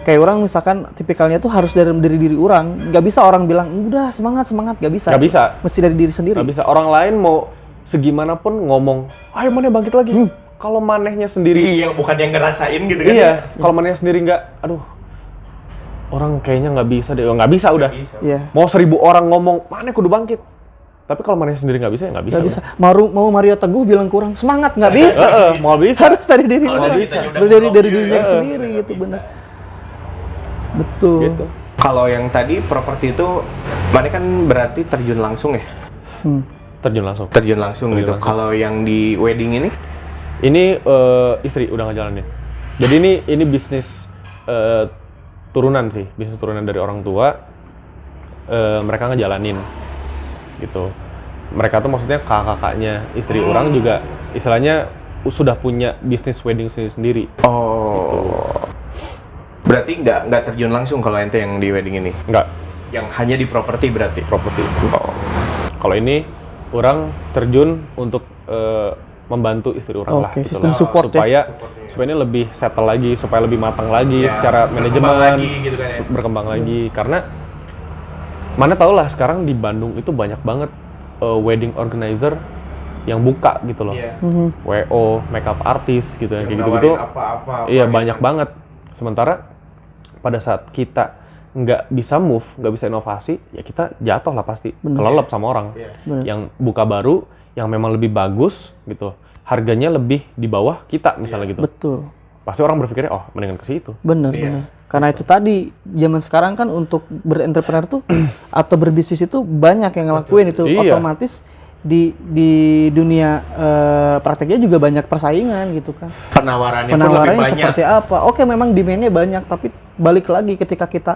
kayak orang misalkan tipikalnya tuh harus dari diri orang. Nggak bisa orang bilang udah semangat, nggak bisa. Nggak bisa. Mesti dari diri sendiri. Nggak bisa. Orang lain mau segimanapun ngomong, ayo maneh bangkit lagi. Kalau manehnya sendiri, Iya, bukan yang ngerasain gitu kan. iya. Kalau manehnya sendiri nggak, aduh, orang kayaknya nggak bisa deh. Nggak bisa udah. Iya. Mau 1000 orang ngomong, maneh kudu bangkit. Tapi kalau manehnya sendiri nggak bisa, ya nggak bisa. Nggak bisa. Mau Mario Teguh bilang kurang semangat, nggak bisa. Mau bisa. Harus dari diri Kalau orang. dari kitanya udah Dari ngomong, dirinya iya, sendiri nggak gitu, bisa. bener. Betul. Gitu. Kalau yang tadi properti itu, mana kan berarti terjun langsung ya? Terjun langsung. Terjun langsung Terjun gitu. langsung. Kalau yang di wedding ini? Ini istri udah ngejalanin. Jadi ini bisnis turunan sih, bisnis turunan dari orang tua. Mereka ngejalanin, gitu. Mereka tuh maksudnya kakaknya istri orang juga istilahnya sudah punya bisnis wedding sendiri. Oh. Berarti nggak terjun langsung kalau ente yang di wedding ini? Enggak, Yang hanya di properti berarti? properti. Oh. Kalau ini orang terjun untuk membantu istri orang lah. Oke, gitu sistem loh. support ya. supaya ini lebih settle lagi, supaya lebih matang lagi secara manajemen, lagi gitu kan ya. berkembang lagi. Karena mana tau lah sekarang di Bandung itu banyak banget wedding organizer yang buka gitu loh. Iya. WO, makeup artist gitu ya, kayak Nawarin gitu-gitu. apa-apa, Iya, gitu. banyak banget. Sementara pada saat kita nggak bisa move, nggak bisa inovasi, ya kita jatuh lah pasti. Kelelep sama orang. Yang buka baru, yang memang lebih bagus gitu. Harganya lebih di bawah kita misalnya gitu. Betul. Pasti orang berpikirnya, oh mendingan ke situ. Bener. Karena itu tadi, zaman sekarang kan untuk berentrepreneur tuh atau berbisnis itu banyak yang ngelakuin itu. Iya. Otomatis di dunia prakteknya juga banyak persaingan gitu kan. Penawarannya pun lebih banyak. Seperti apa? Oke, memang demand-nya banyak, tapi balik lagi ketika kita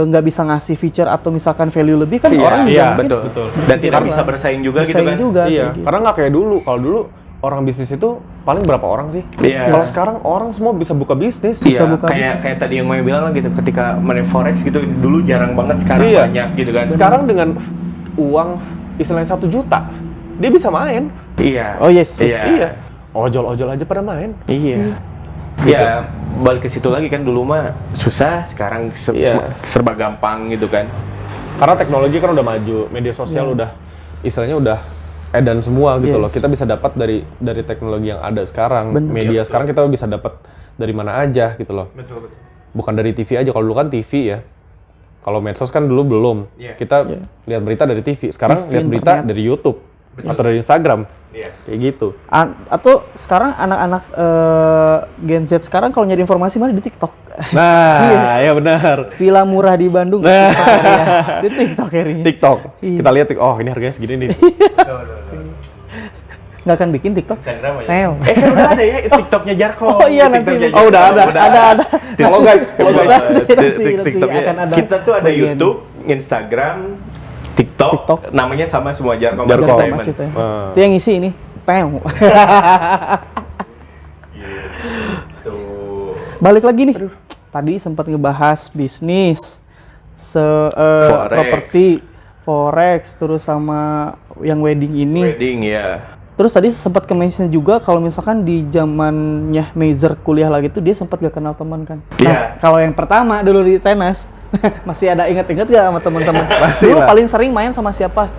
nggak bisa ngasih feature atau misalkan value lebih kan orang juga mungkin betul. Dan tidak bisa bersaing juga gitu bersaing kan. juga. Iya, kayak gitu. karena nggak kayak dulu. Kalau dulu orang bisnis itu paling berapa orang sih? Iya. Kalau sekarang orang semua bisa buka bisnis. Iya, buka kayak tadi yang mau bilang lah gitu, ketika money forex gitu dulu jarang banget, sekarang Iya. banyak gitu kan. Sekarang dengan uang istilahnya 1 juta, dia bisa main. Iya. Oh yes, yes. Iya. Ojol-ojol aja pada main. Iya. Ya, balik ke situ lagi kan, dulu mah susah, sekarang Iya. serba gampang gitu kan. Karena teknologi kan udah maju, media sosial udah istilahnya udah edan semua gitu loh. Kita bisa dapat dari teknologi yang ada sekarang. Media sekarang kita bisa dapat dari mana aja gitu loh. Betul. Bukan dari TV aja. Kalau dulu kan TV ya. Kalau medsos kan dulu belum. Kita lihat berita dari TV. Sekarang TV, lihat berita internet. dari YouTube atau dari Instagram. Iya. Kayak gitu. Atau sekarang anak-anak Gen Z sekarang kalau nyari informasi mana di TikTok. Nah, ya benar. Villa murah di Bandung. Nah. Di TikTok akhirnya. TikTok. Iya. Kita lihat, oh ini harganya segini nih. Nggak akan bikin TikTok. Instagram aja. Neo. Kan udah ada ya TikToknya Jarko. Oh iya, nanti. TikToknya Oh, udah Jarko. ada. Ada. Kalau guys, Nanti TikToknya. akan ada Kita tuh ada bagian. YouTube, Instagram, TikTok, TikTok. namanya sama semua Jarko Jarko. Entertainment. Mas itu ya. Itu yang ngisi ini. Teo. Tuh. Balik lagi nih. Tadi sempat ngebahas bisnis, Forex. properti, forex, terus sama yang wedding ini. Wedding ya. Terus tadi sempat ke mention juga kalau misalkan di zamannya Mazer kuliah lagi tuh dia sempat gak kenal teman kan. Iya. Nah, kalau yang pertama dulu di tenas masih ada inget-inget gak sama teman-teman? Masih Dulu lah. paling sering main sama siapa?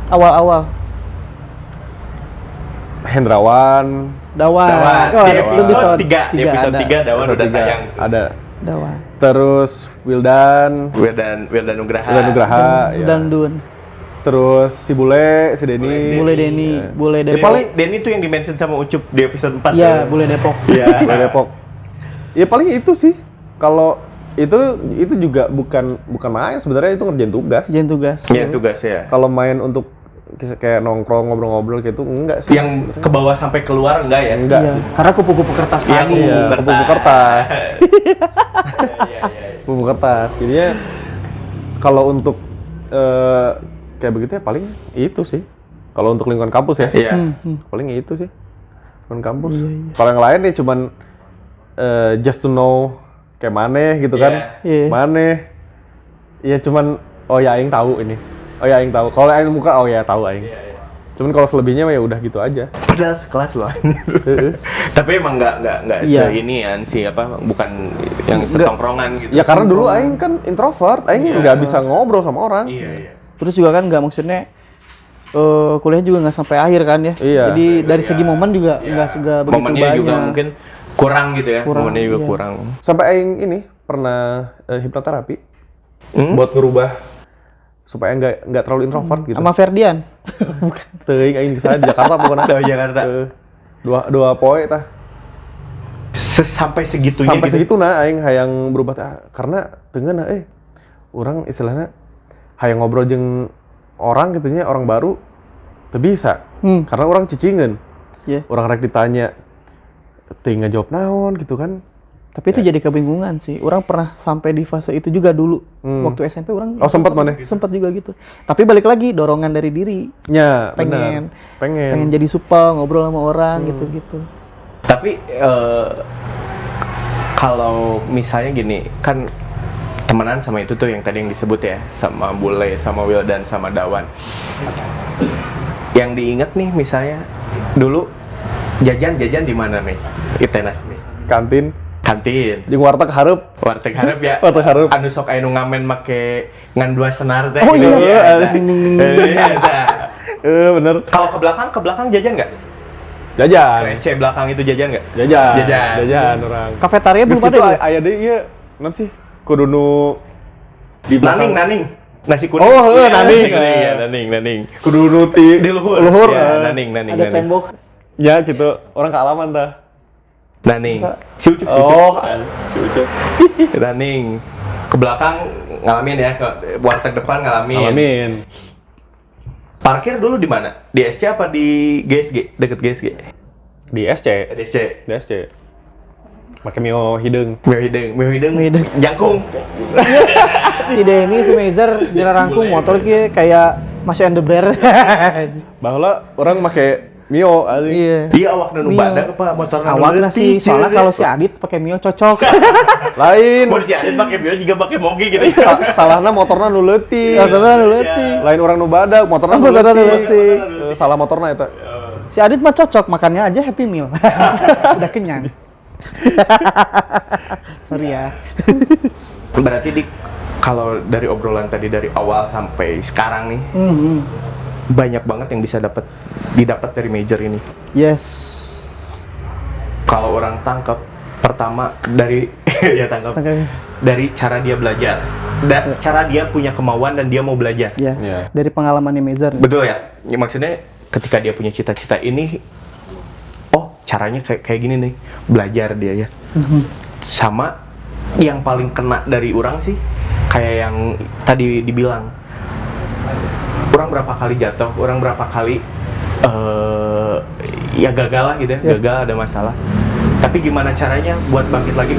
Awal-awal. Hendrawan. Dawan. Dawan. Di Lu bisa episode 3, di episode 3 Dawan udah tayang. Ada. Dawan. Terus Wildan Wildan Nugraha. Wildan Nugraha, ya. Dan Dun. Terus si Bule, si Denny. Bule Denny, Bule Ya, Depok. paling Denny tuh yang di-mention sama Ucup di episode 4. Iya, Bule Depok. Iya. Bule Depok. Ya paling itu sih. Kalau itu juga bukan main, sebenarnya itu ngerjain tugas. Jen tugas. Iya, tugas ya. Kalau main untuk kayak nongkrong ngobrol-ngobrol gitu enggak sih. Yang ke bawah sampai keluar enggak ya? Enggak Iya, sih. karena kupu-kupu kertas Iya, tadi. Iya, Kertas. buku kertas. Iya. Buku kertas. Jadinya kalau untuk kayak begitu ya paling itu sih. Kalau untuk lingkungan kampus ya. Iya. Paling itu sih. Lingkungan kampus. Kalau yang lain nih cuman just to know kayak maneh gitu kan. Iya. Maneh. Iya cuman oh ya aing tahu ini. Oh ya aing tahu. Kalau aing muka oh ya tahu aing. Cuman kalau selebihnya ya udah gitu aja. Padahal sekelas loh. Tapi emang nggak Iya. seinian sih apa, bukan yang setongkrongan gitu. Ya karena dulu aing kan introvert, aing nggak bisa ngobrol sama orang. Iya. Terus juga kan nggak maksudnya kuliah juga nggak sampai akhir kan ya. Iya. Jadi dari segi momen juga nggak begitu Momennya banyak. juga mungkin kurang gitu ya. Kurang, Momennya juga iya. kurang. Sampai aing ini pernah hipnoterapi buat ngerubah supaya nggak terlalu introvert gitu. Sama Ferdian. Teuing aing kesana di Jakarta pokoknya. Dari Jakarta. Dua poe tah. Sampai segitunya Sampai gitu. segitu nah aing hayang berubah tah karena teungeun orang istilahnya hayang ngobrol jeung orang gitunya orang baru teu bisa. Karena orang cicingeun. Iya. Orang rek ditanya teu ngajawab naon gitu kan. Tapi itu jadi kebingungan sih. Orang pernah sampai di fase itu juga dulu. Waktu SMP orang Oh, sempat mana? sempat juga gitu. Tapi balik lagi dorongan dari diri. Nya, Pengen. benar. Pengen. Pengen jadi supel, ngobrol sama orang gitu-gitu. Tapi kalau misalnya gini, kan temenan sama itu tuh yang tadi yang disebut ya, sama Bule, sama Wildan, sama Dawan. Yang diingat nih misalnya dulu jajan di mana nih? Itenas nih. Kantin. Jeung warteg hareup. Warteg hareup ya. Warteg hareup. Anu sok aya nu ngamen make ngan 2 senar teh. Oh gitu. iya. Ding, ding, ding, ding. Bener. Kalau ke belakang jajan nggak? Jajan. Ke SC belakang itu jajan nggak? Jajan orang. Kafetaria belum Geus ada kitu ya? aya deui ieu. Naon sih? Kudu nu di Naning. Nasi kuning. Oh, Iya, naning. Iya, naning. kudu nu di Luhur. Ya, naning. Ada tembok. Ya gitu, orang kealaman tah. Naning. Bisa. Si Ucup. Si Ucup. Naning. Ke belakang ngalamin ya, ke warteg depan ngalamin. Alamin. Parkir dulu di mana? Di SC apa di GSG? Deket GSG? Di SC. Di SC. Di SC. Make mio hideung. Mie hidung. Jangkung. Si Denny, si Mazer, Dina Rangkung motor kayak masih on the bear. Bahwa orang make mio anjing. Iya. Iya awak nu Mio. badak apa motor Awalnya sih, soalnya kalau si Adit pakai Mio cocok. Lain. mau si Adit pakai bio juga pakai moge gitu. Salahna motorna nu leutik. Motorna nu leutik. Lain orang nu badak, motorna nu Motorna nu leutik. leutik. Salah motorna eta. Si Adit mah cocok, makannya aja Happy Meal. Udah kenyang. Sorry ya. Berarti kalau dari obrolan tadi dari awal sampai sekarang nih, banyak banget yang bisa didapat dari major ini. Yes. Kalau orang tangkap, pertama dari ya tangkap dari cara dia belajar, cara dia punya kemauan dan dia mau belajar. Ya. Iya. Dari pengalamannya Mezer. Betul ya? Ya maksudnya ketika dia punya cita-cita ini, oh caranya kayak gini nih, belajar dia ya. Sama yang paling kena dari orang sih, kayak yang tadi dibilang, orang berapa kali jatuh, orang berapa kali ya gagal lah gitu ya, gagal ada masalah. Tapi gimana caranya buat bangkit lagi.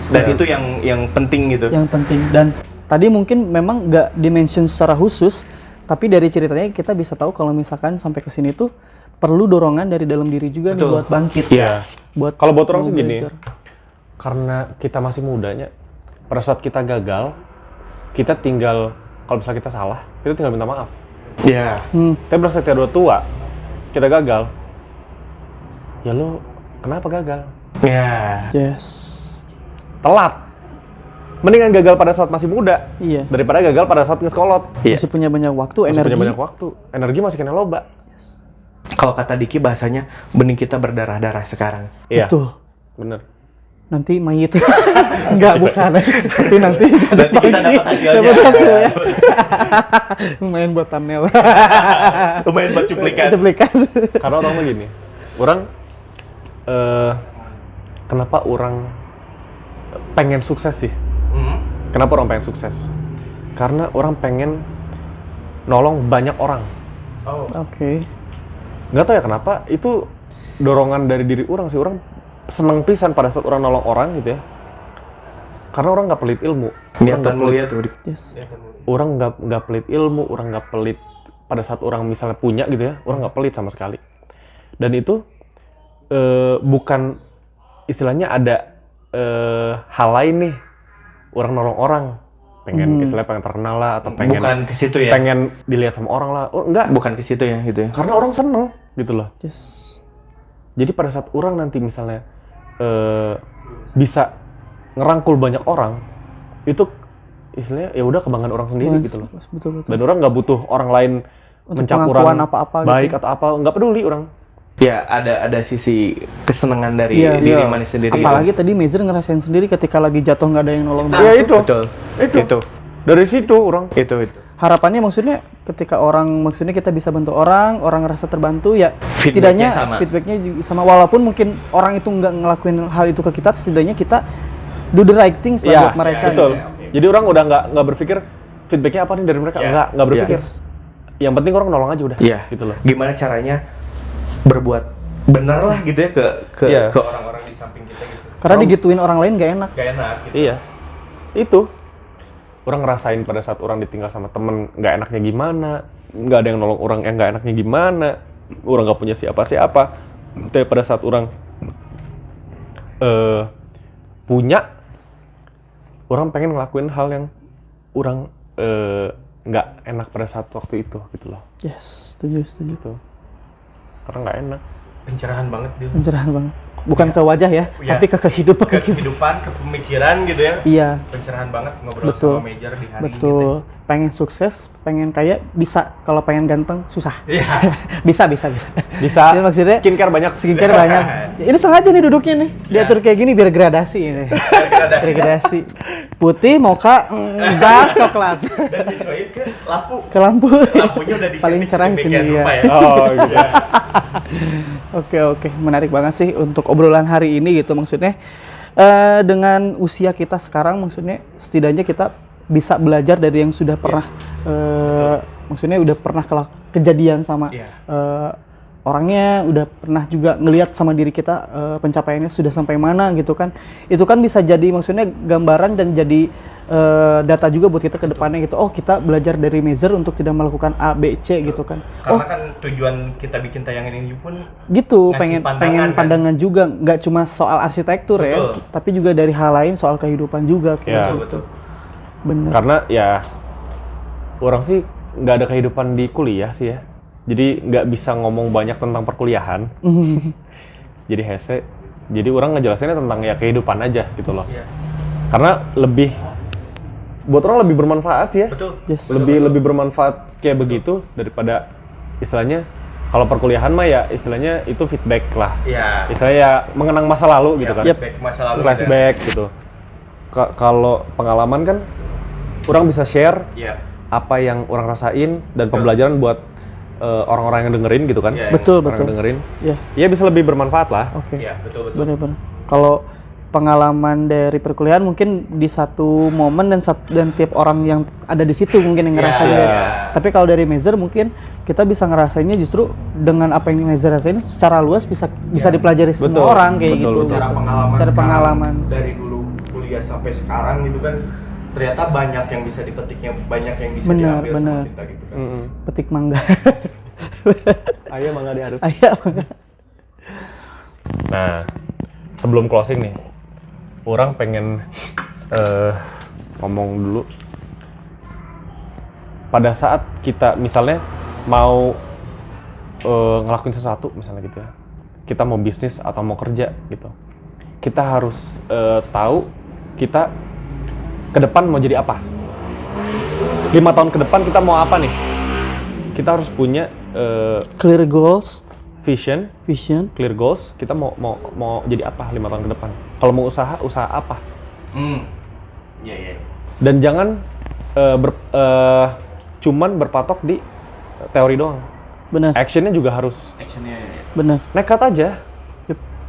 Dan itu yang penting gitu. Yang penting. Dan tadi mungkin memang nggak dimention secara khusus, tapi dari ceritanya kita bisa tahu kalau misalkan sampai ke sini tuh perlu dorongan dari dalam diri juga nih Betul. buat bangkit. Iya. Kalau buat orang sih mau gini, belajar. karena kita masih mudanya, pada saat kita gagal, kita tinggal, kalau misalnya kita salah, kita tinggal minta maaf. Iya. Tapi pada saat kita udah tua, kita gagal, ya lo kenapa gagal? Ya. Yes. Telat. Mendingan gagal pada saat masih muda, Iya. daripada gagal pada saat ngeskolot. Iya. Masih punya banyak waktu, Masih energi. punya banyak waktu, energi masih kena loba. Kalau kata Diki bahasanya bening kita berdarah-darah sekarang. Iya, Betul. bener. Nanti mayit. Enggak, bukan. Tapi nanti Nanti kita dapat hasilnya. dapat hasilnya. Lumayan buat thumbnail. Lumayan buat cuplikan. Cuplikan. Karena orang begini, orang kenapa orang pengen sukses sih? Kenapa orang pengen sukses? Karena orang pengen nolong banyak orang. Oke. Nggak tahu ya kenapa, itu dorongan dari diri orang sih. Orang seneng pisan pada saat orang nolong orang gitu ya. Karena orang nggak pelit ilmu. Niatan mulia tuh. Yes. Orang nggak pelit ilmu, orang nggak pelit pada saat orang misalnya punya gitu ya, orang nggak pelit sama sekali. Dan itu bukan istilahnya ada hal lain nih, orang nolong orang, pengen istilahnya pengen terkenal lah atau pengen Bukan ke situ ya. pengen dilihat sama orang lah. Oh enggak, Bukan ke situ ya gitu ya. karena orang seneng gitu loh. Yes. Jadi pada saat orang nanti misalnya bisa ngerangkul banyak orang, itu istilahnya ya udah kebanggaan orang sendiri gitu loh. Betul. Dan orang nggak butuh orang lain Untuk mencap pengakuan orang apa-apa baik gitu. atau apa, nggak peduli orang. Ya ada sisi kesenangan dari diri mana sendiri. Apalagi tadi Mezer ngerasain sendiri ketika lagi jatuh nggak ada yang nolong. Ya itu. Itu. Dari situ orang. Itu. Harapannya maksudnya ketika maksudnya kita bisa bantu orang ngerasa terbantu ya Feedbacknya setidaknya sama. feedbacknya juga sama, walaupun mungkin orang itu nggak ngelakuin hal itu ke kita, setidaknya kita do the right things lah Iya, buat mereka betul. gitu. Jadi orang udah nggak berpikir feedbacknya apa nih dari mereka. Nggak berpikir. Yes. Yang penting orang nolong aja udah. Iya. Gitu loh. Gimana caranya berbuat benar lah gitu ya ke Iya. orang-orang di samping kita gitu. Karena digituin orang lain gak enak. Gak enak gitu. Iya. Itu. Orang ngerasain pada saat orang ditinggal sama temen nggak enaknya gimana, nggak ada yang nolong orang yang nggak enaknya gimana, orang nggak punya siapa-siapa. Tapi pada saat orang punya, orang pengen ngelakuin hal yang orang nggak enak pada saat waktu itu gitu loh. Yes, setuju. Gitu. Karena nggak enak. Pencerahan banget dia. Pencerahan banget. Bukan ke wajah ya, Iya. tapi ke kehidupan. Ke kehidupan, ke pemikiran gitu ya. Iya, Pencerahan banget ngobrol betul. sama Major di hari Betul. ini. Pengen sukses, pengen kaya bisa. Kalau pengen ganteng susah. Iya. bisa. Bisa. Jadi maksudnya Skincare banyak. skincare banyak. Ya, ini sengaja nih duduknya nih. Diatur kayak gini biar gradasi ini. Gradasi. Putih, mocha, dark coklat. Dan disesuaikan ke lampu. Ke lampu. Lampunya udah Paling cerah di sini ya. Oh gitu. Oke, menarik banget sih untuk obrolan hari ini gitu maksudnya. Dengan usia kita sekarang maksudnya setidaknya kita bisa belajar dari yang sudah pernah maksudnya udah pernah kejadian sama Iya. orangnya, udah pernah juga ngelihat sama diri kita pencapaiannya sudah sampai mana gitu kan. Itu kan bisa jadi maksudnya gambaran dan jadi data juga buat kita ke depannya gitu. Oh, kita belajar dari Mezer untuk tidak melakukan A, B, C gitu kan. Karena kan tujuan kita bikin tayangan ini pun Gitu, ngasih pengen kan. pandangan juga, nggak cuma soal arsitektur ya, Betul. tapi juga dari hal lain soal kehidupan juga kayak Ya. gitu. Bener. Karena ya orang sih nggak ada kehidupan di kuliah sih ya. Jadi nggak bisa ngomong banyak tentang perkuliahan. Jadi hese Jadi orang ngejelasinnya tentang ya kehidupan aja gitu loh. Karena buat orang lebih bermanfaat sih ya. Betul. Yes. Lebih bermanfaat kayak begitu daripada istilahnya kalau perkuliahan mah ya istilahnya itu feedback lah. Iya. Istilahnya ya mengenang masa lalu gitu kan. Flashback masa lalu. Flashback gitu. Kalau pengalaman kan orang bisa share Iya. apa yang orang rasain dan pembelajaran buat orang-orang yang dengerin gitu kan. Iya, Betul, Orang betul. yang dengerin. Ya, Ya bisa lebih bermanfaat lah. oke. Iya, betul. Benar-benar. Kalau pengalaman dari perkuliahan mungkin di satu momen dan tiap orang yang ada di situ mungkin yang ngerasainnya. Iya. Tapi kalau dari Mazer mungkin kita bisa ngerasainnya justru dengan apa yang Mazer rasain secara luas bisa dipelajari Betul, semua orang kayak betul, gitu. betul. Secara pengalaman. Dari dulu kuliah sampai sekarang gitu kan, ternyata banyak yang bisa dipetiknya, banyak yang bisa Benar, diambil benar. sama kita gitu kan. Petik mangga. Ayo mangga diaduk. Ayah mangga. Nah, sebelum closing nih, orang pengen ngomong dulu. Pada saat kita misalnya mau ngelakuin sesuatu misalnya gitu ya, kita mau bisnis atau mau kerja gitu, kita harus tahu kita ke depan mau jadi apa. 5 tahun ke depan kita mau apa nih? Kita harus punya Clear goals, vision, vision. clear goals. Kita mau jadi apa 5 tahun ke depan. Kalau mau usaha apa. Iya. Dan jangan cuman berpatok di teori doang. Benar, Actionnya juga harus Actionnya benar. nekat aja.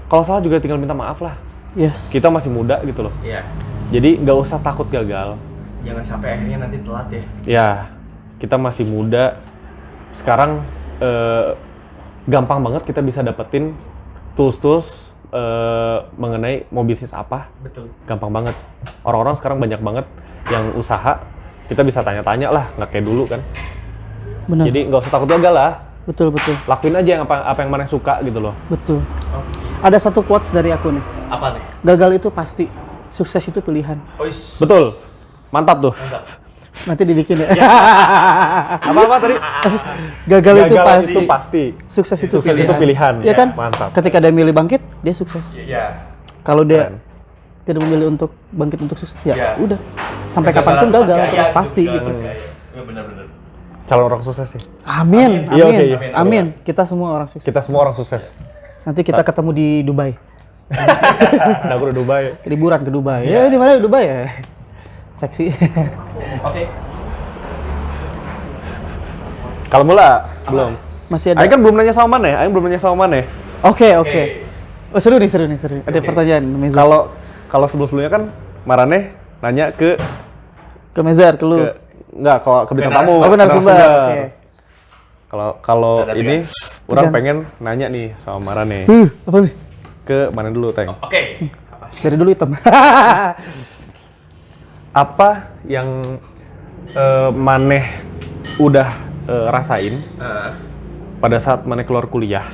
Kalau salah juga tinggal minta maaf lah. Yes. Kita masih muda gitu loh. Iya. Jadi nggak usah takut gagal. Jangan sampai akhirnya nanti telat ya. Ya, kita masih muda. Sekarang gampang banget kita bisa dapetin tools mengenai mau bisnis apa. Betul. Gampang banget. Orang-orang sekarang banyak banget yang usaha. Kita bisa tanya-tanya lah, nggak kayak dulu kan. Benar. Jadi nggak usah takut gagal lah. Betul, betul. Lakuin aja yang apa yang mana suka gitu loh. Betul. Ada satu quotes dari aku nih. Apa nih? Gagal itu pasti, sukses itu pilihan. Betul. Mantap tuh. Nanti dibikin ya. Apa tadi? Gagal itu pasti, itu pasti. sukses itu Sukses pilihan. itu pilihan. Ya kan? Mantap. Ketika dia milih bangkit, dia sukses. Iya. Kalau dia Keren. tidak memilih untuk bangkit untuk sukses, ya Ya. udah. Sampai kapanpun gagal, pasti gitu. Iya benar-benar. Calon orang sukses sih. Amin, Iya, amin, oke, iya. amin. Kita semua orang sukses. Kita semua orang sukses. Nanti kita ketemu di Dubai. Nah, aku udah Dubai. Liburan ke Dubai. Ya, di mana Dubai ya? Seksi. Oke. Kalau mula belum. Masih ada. Aing kan belum nanya sama Maneh. Aing belum nanya sama Maneh. Oke. Oh, seru nih. Ada pertanyaan, Meza. Kalau sebelum-sebelumnya kan Maraneh nanya ke Ke Mezar, ke lu. enggak ke bintang Ke tamu. Aku narasumber. Oke. Kalau ini orang Tegang. pengen nanya nih sama Maraneh. Apa nih? Ke mana dulu, Teng? Oke. Dari dulu hitam. Apa yang Maneh udah rasain pada saat Maneh keluar kuliah?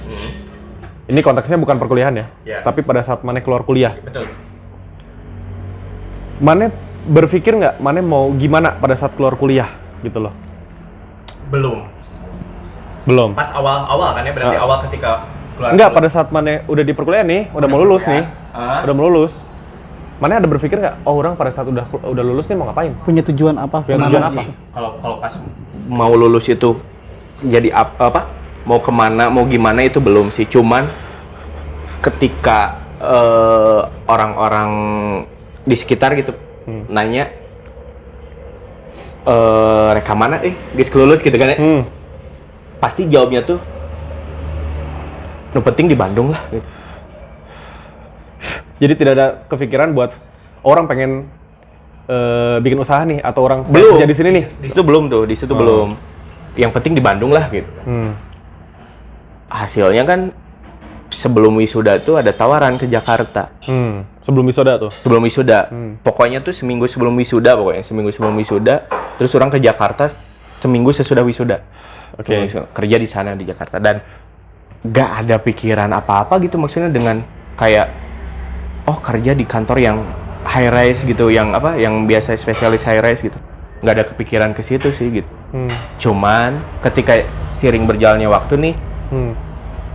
Ini konteksnya bukan perkuliahan ya, Ya. tapi pada saat Maneh keluar kuliah. Betul. Maneh berpikir nggak Maneh mau gimana pada saat keluar kuliah gitu loh? Belum. Pas awal kan ya, berarti awal ketika keluar. Enggak, pada saat Maneh udah di perkuliahan nih, udah mau lulus nih. Udah mau lulus. Maneh ada berpikir nggak, oh orang pada saat udah lulus nih mau ngapain? Punya tujuan apa? Punya Kemana tujuan sih? apa? Kalau pas mau lulus itu jadi apa? Mau kemana, mau gimana itu belum sih. Cuman ketika orang-orang di sekitar gitu nanya, reka mana? Guys kelulus gitu kan ya? Pasti jawabnya tuh, nu penting di Bandung lah. Gitu. Jadi tidak ada kepikiran buat orang pengen bikin usaha nih atau orang pengen Belum. kerja di sini nih. Di situ belum tuh, di situ belum. Yang penting di Bandung lah gitu. Hasilnya kan sebelum wisuda tuh ada tawaran ke Jakarta. Sebelum wisuda tuh. Sebelum wisuda. Pokoknya tuh seminggu sebelum wisuda terus orang ke Jakarta seminggu sesudah wisuda. Oke. Kerja di sana di Jakarta dan gak ada pikiran apa-apa gitu, maksudnya dengan kayak kerja di kantor yang high rise gitu, yang biasa spesialis high rise gitu. Nggak ada kepikiran ke situ sih gitu. Cuman ketika seiring berjalannya waktu nih,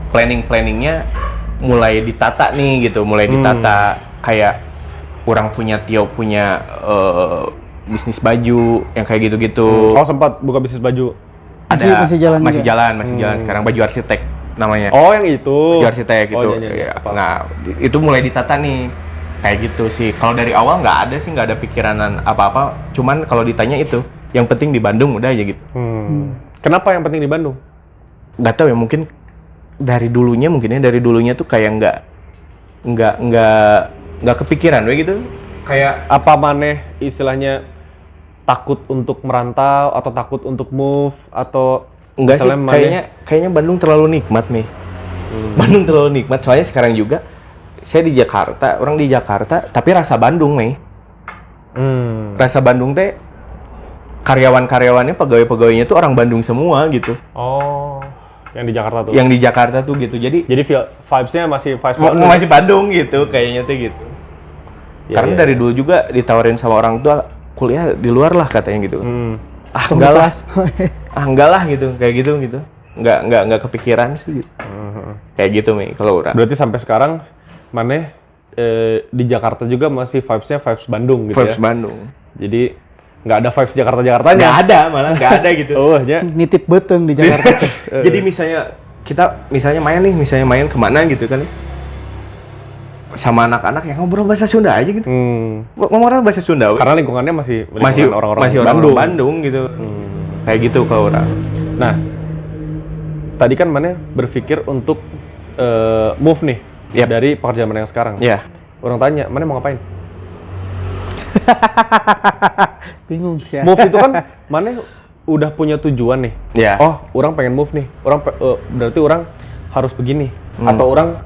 planningnya mulai ditata nih gitu, mulai ditata kayak Tio punya bisnis baju yang kayak gitu-gitu. Oh, sempat buka bisnis baju. Masih jalan masih juga? jalan sekarang, baju arsitek namanya. Oh, yang itu. Baju arsitek gitu. iya. Ya. Nah, itu mulai ditata nih. Kayak gitu sih. Kalau dari awal nggak ada pikiran apa-apa. Cuman kalau ditanya itu, yang penting di Bandung udah aja gitu. Kenapa yang penting di Bandung? Nggak tahu ya, mungkin dari dulunya tuh kayak nggak kepikiran gitu. Kayak Apa maneh istilahnya takut untuk merantau atau takut untuk move atau enggak sih, misalnya maneh kayaknya Bandung terlalu nikmat nih. Bandung terlalu nikmat, soalnya sekarang juga saya di Jakarta, orang di Jakarta, tapi rasa Bandung nih. Rasa Bandung teh karyawan-karyawannya, pegawai-pegawainya tuh orang Bandung semua gitu. Oh, yang di Jakarta tuh. Yang di Jakarta tuh gitu. Jadi Vibes-nya masih vibes Bandung. masih Bandung gitu kayaknya tuh gitu. Karena dari dulu juga ditawarin sama orang tua kuliah di luar lah katanya gitu. Enggak lah gitu, kayak gitu. Enggak kepikiran sih gitu. Kayak gitu nih kalau orang. Berarti sampai sekarang maneh di Jakarta juga masih vibes-nya vibes Bandung gitu Vibes ya. Bandung. Jadi nggak ada vibes Jakarta-Jakartanya. Nggak ada, malah nggak ada gitu. Oh, ya. Nitip beteng di Jakarta. Jadi misalnya kita main kemana gitu kan, sama anak-anak yang ngobrol bahasa Sunda aja gitu. Ngomong bahasa Sunda. Karena lingkungannya masih orang-orang masih Bandung. Bandung gitu. Kayak gitu kalau orang. Nah, tadi kan maneh berpikir untuk move nih dari pekerjaan maneh yang sekarang. Iya. Orang tanya, maneh mau ngapain? Bingung sih ya. Move itu kan maneh udah punya tujuan nih. Iya. Oh, orang pengen move nih. Berarti orang harus begini atau orang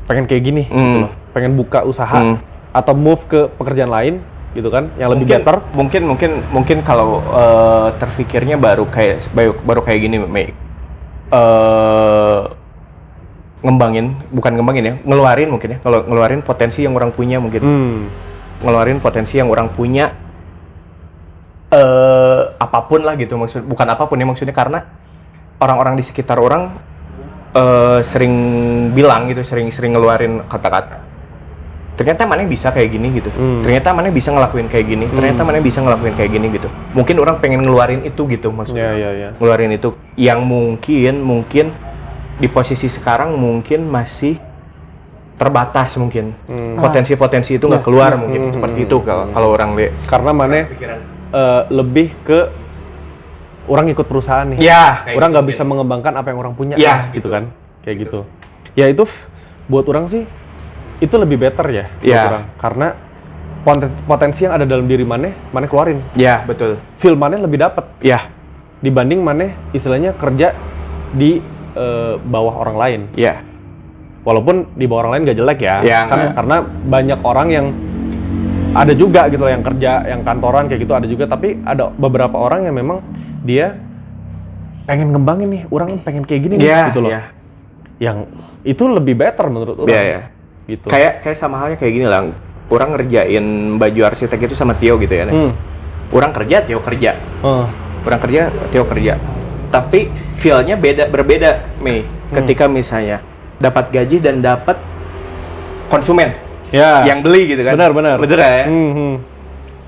pengen kayak gini gitu loh. Pengen buka usaha atau move ke pekerjaan lain gitu kan yang lebih better. Mungkin kalau terfikirnya baru kayak gini, Mei. Ngeluarin mungkin ya. Kalau ngeluarin potensi yang orang punya mungkin. Ngeluarin potensi yang orang punya, apapun lah gitu, bukan apapun ya maksudnya, karena orang-orang di sekitar orang sering bilang gitu, sering ngeluarin kata-kata, ternyata mana bisa kayak gini gitu, ternyata mana bisa ngelakuin kayak gini, ternyata mana bisa ngelakuin kayak gini gitu. Mungkin orang pengen ngeluarin itu gitu maksudnya. Ngeluarin itu yang mungkin di posisi sekarang mungkin masih terbatas mungkin. Potensi-potensi itu nggak keluar mungkin seperti itu kalau orang lihat. Karena maneh lebih ke orang ikut perusahaan nih. Ya, orang nggak bisa mengembangkan apa yang orang punya. Ya, gitu kan. Kayak gitu. Ya itu buat orang sih itu lebih better ya buat orang. Karena potensi yang ada dalam diri maneh keluarin. Ya, betul. Feel maneh lebih dapat. Ya. Dibanding maneh istilahnya kerja di bawah orang lain. Ya. Walaupun di bawah orang lain nggak jelek ya. Karena banyak orang yang ada juga gitu loh yang kerja, yang kantoran kayak gitu ada juga, tapi ada beberapa orang yang memang dia pengen ngembangin nih, orang pengen kayak gini nih gitu loh. Yang itu lebih better menurut orang. Gitu. Kayak sama halnya kayak gini lah. Orang ngerjain baju arsitek itu sama Tio gitu ya. Orang kerja, Tio kerja. Orang kerja, Tio kerja. Tapi feel-nya berbeda, Mei. Ketika misalnya dapat gaji dan dapat konsumen yang beli gitu kan. Benar. Bener ya?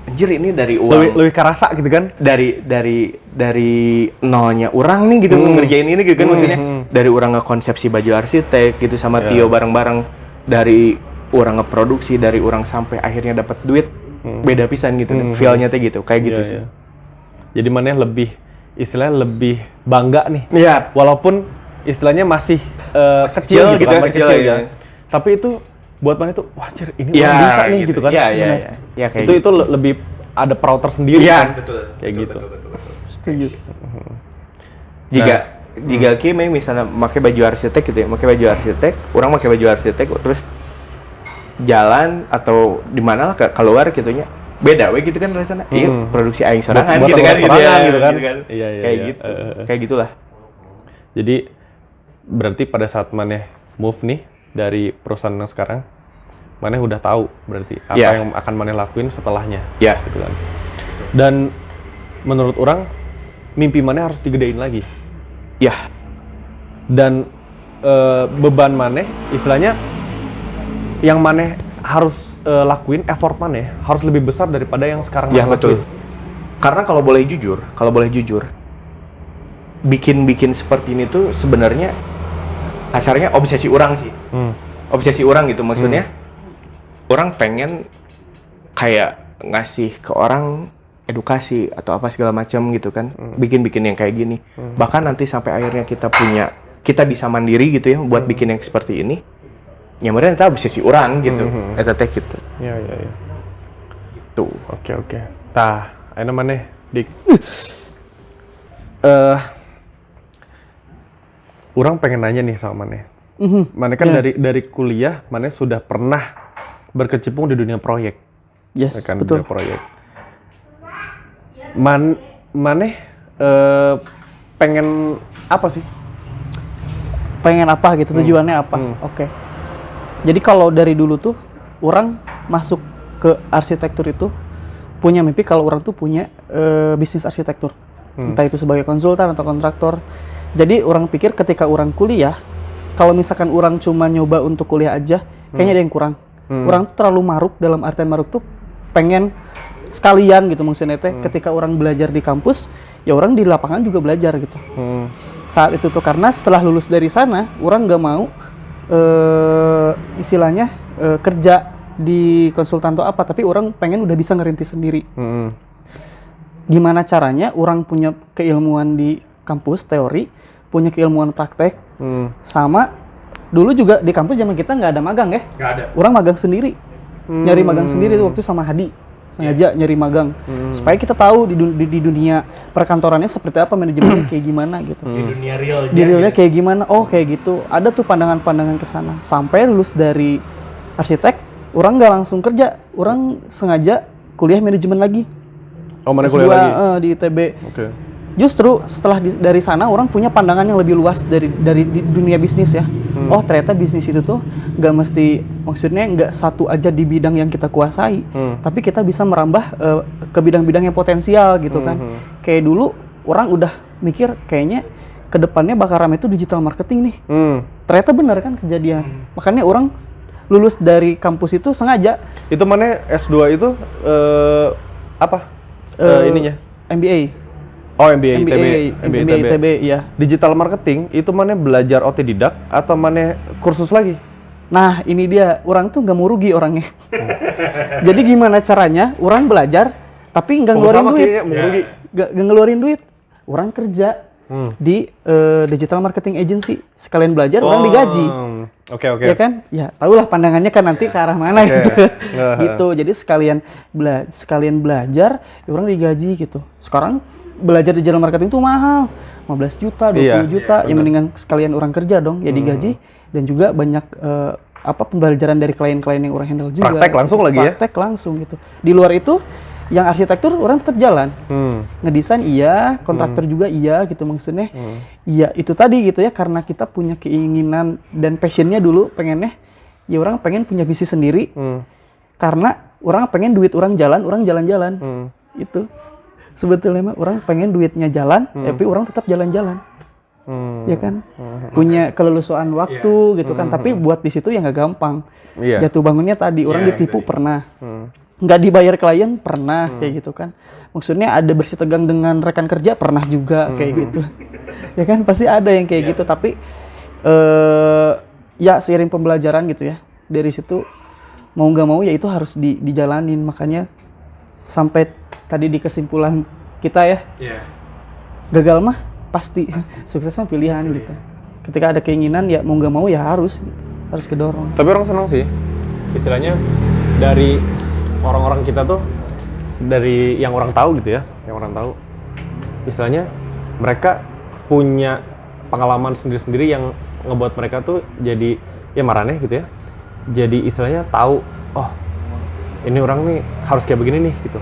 Anjir, ini dari uang lebih kerasa gitu kan, dari nolnya orang nih gitu ngerjain ini gitu kan, maksudnya dari orang ngekonsepsi baju arsitek gitu sama Tio bareng-bareng, dari orang ngeproduksi, dari orang sampai akhirnya dapat duit, beda pisan gitu. Feel-nya tuh gitu, kayak gitu sih. Jadi maneh lebih istilahnya lebih bangga nih. Walaupun istilahnya masih kecil gitu kan, masih kecil ya. Tapi itu buat maneh tuh, wah anjir ini orang bisa nih gitu kan. Iya, kayak itu lebih ada proud tersendiri kan. Betul. Kayak gitu. Setuju. Jika Kimi misalnya pakai baju arsitek gitu ya, pakai baju arsitek, orang pakai baju arsitek terus jalan atau di mana lah keluar gitunya, beda we gitu kan rasanya. Iya, produksi aing sorangan gitu kan. Iya. Kayak gitu. Kayak gitulah. Jadi berarti pada saat maneh move nih dari perusahaan yang sekarang, maneh udah tahu berarti apa yang akan maneh lakuin setelahnya. Gitu kan. Dan menurut orang mimpi maneh harus digedein lagi. Ya. Dan beban maneh, istilahnya yang maneh harus lakuin, effort maneh harus lebih besar daripada yang sekarang Ya maneh betul. lakuin. Karena kalau boleh jujur, bikin seperti ini tuh sebenarnya kasarnya obsesi orang sih. Obsesi orang gitu maksudnya. Orang pengen kayak ngasih ke orang edukasi atau apa segala macam gitu kan. Bikin yang kayak gini. Bahkan nanti sampai akhirnya kita bisa mandiri gitu ya buat bikin yang seperti ini. Ya mungkin itu obsesi orang gitu. Eta teh gitu. Iya. Tuh. Oke. Tah, ayeuna maneh, Dik. Orang pengen nanya nih sama maneh. Maneh kan dari kuliah, maneh sudah pernah berkecimpung di dunia proyek. Yes, Ya kan, betul. dunia proyek. Maneh pengen apa sih? Pengen apa gitu, tujuannya apa? Oke. Jadi kalau dari dulu tuh orang masuk ke arsitektur itu punya mimpi kalau orang tuh punya bisnis arsitektur. Entah itu sebagai konsultan atau kontraktor. Jadi orang pikir ketika orang kuliah, kalau misalkan orang cuma nyoba untuk kuliah aja, kayaknya ada yang kurang. Orang tuh terlalu maruk, dalam artian maruk tuh pengen sekalian gitu maksudnya teh. Ketika orang belajar di kampus, ya orang di lapangan juga belajar gitu. Saat itu tuh karena setelah lulus dari sana, orang nggak mau istilahnya kerja di konsultan atau apa, tapi orang pengen udah bisa ngerintis sendiri. Gimana caranya orang punya keilmuan di kampus teori, punya keilmuan praktek, sama dulu juga di kampus zaman kita nggak ada magang ya. Nggak ada. Orang magang sendiri, nyari magang sendiri tuh waktu sama Hadi, sengaja nyari magang supaya kita tahu di dunia perkantorannya seperti apa, manajemennya kayak gimana gitu. Di dunia realnya. Di realnya kayak gimana? Oh kayak gitu. Ada tuh pandangan-pandangan ke sana. Sampai lulus dari arsitek, orang nggak langsung kerja, orang sengaja kuliah manajemen lagi. Oh, mana S2, kuliah lagi? di ITB. Oke. Justru setelah dari sana orang punya pandangan yang lebih luas dari di dunia bisnis ya. Oh ternyata bisnis itu tuh nggak mesti, maksudnya nggak satu aja di bidang yang kita kuasai, tapi kita bisa merambah ke bidang-bidang yang potensial gitu kan. Kayak dulu orang udah mikir kayaknya kedepannya bakal rame itu digital marketing nih. Ternyata benar kan kejadian. Makanya orang lulus dari kampus itu sengaja. Itu maneh S2 itu apa? Ininya? MBA. Oh, MBA ITB, ya. Digital marketing itu maneh belajar otodidak atau maneh kursus lagi? Nah, ini dia. Orang tuh nggak mau rugi orangnya. Jadi gimana caranya? Orang belajar, tapi nggak ngeluarin duit. Kayaknya mau rugi. Nggak ngeluarin duit. Orang kerja di digital marketing agency. Sekalian belajar, orang digaji. Oke. Ya kan? Ya, tahulah pandangannya kan nanti ke arah mana gitu. Gitu. Jadi sekalian belajar, ya orang digaji gitu. Sekarang belajar digital marketing tuh mahal. 15 juta, 20 juta. Ya mendingan sekalian orang kerja dong, ya digaji. Dan juga banyak pembelajaran dari klien-klien yang orang handle juga. Praktek langsung lagi ya? Praktek langsung gitu. Di luar itu, yang arsitektur orang tetap jalan. Ngedesain iya, kontraktor juga iya gitu maksudnya. Iya, itu tadi gitu ya, karena kita punya keinginan dan passionnya dulu pengennya, ya orang pengen punya bisnis sendiri. Karena orang pengen duit orang jalan-jalan. Itu. Sebetulnya mah orang pengen duitnya jalan, tapi orang tetap jalan-jalan. Ya kan? Punya keleluasaan waktu gitu kan, tapi buat di situ ya nggak gampang. Jatuh bangunnya tadi, orang ditipu pernah. Nggak dibayar klien pernah kayak gitu kan. Maksudnya ada bersih tegang dengan rekan kerja pernah juga kayak gitu. Ya kan pasti ada yang kayak gitu, tapi ya seiring pembelajaran gitu ya. Dari situ mau nggak mau ya itu harus dijalanin. Makanya sampai tadi di kesimpulan kita ya. Gagal mah pasti, sukses mah pilihan gitu. Ketika ada keinginan ya mau nggak mau ya harus kedorong. Tapi orang senang sih, istilahnya dari orang-orang kita tuh, dari yang orang tahu gitu ya, yang orang tahu, istilahnya mereka punya pengalaman sendiri-sendiri yang ngebuat mereka tuh jadi ya marane gitu ya, jadi istilahnya tahu, oh ini orang nih harus kayak begini nih gitu.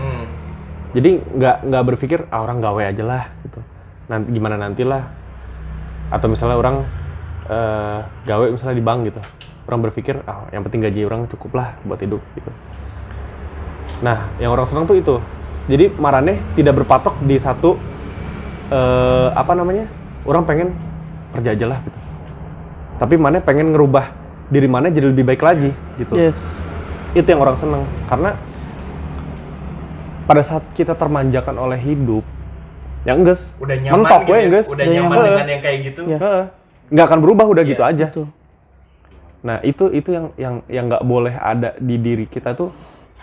Jadi nggak berpikir orang gawe aja lah gitu, nanti gimana nantilah, atau misalnya orang gawe misalnya di bank gitu, orang berpikir yang penting gaji orang cukup lah buat hidup gitu. Nah, yang orang senang tuh itu. Jadi marane tidak berpatok di satu orang pengen kerja aja lah gitu. Tapi Mane pengen ngerubah diri Mane jadi lebih baik lagi gitu. Yes. Itu yang orang seneng karena pada saat kita termanjakan oleh hidup, ya enggeus, Udah nyaman mentok gitu we ya. enggeus. Udah Udah nyaman nyaman. dengan yang kayak gitu. Iya. Heeh. Nggak akan berubah udah gitu aja. Betul. Nah itu yang nggak boleh ada di diri kita tuh,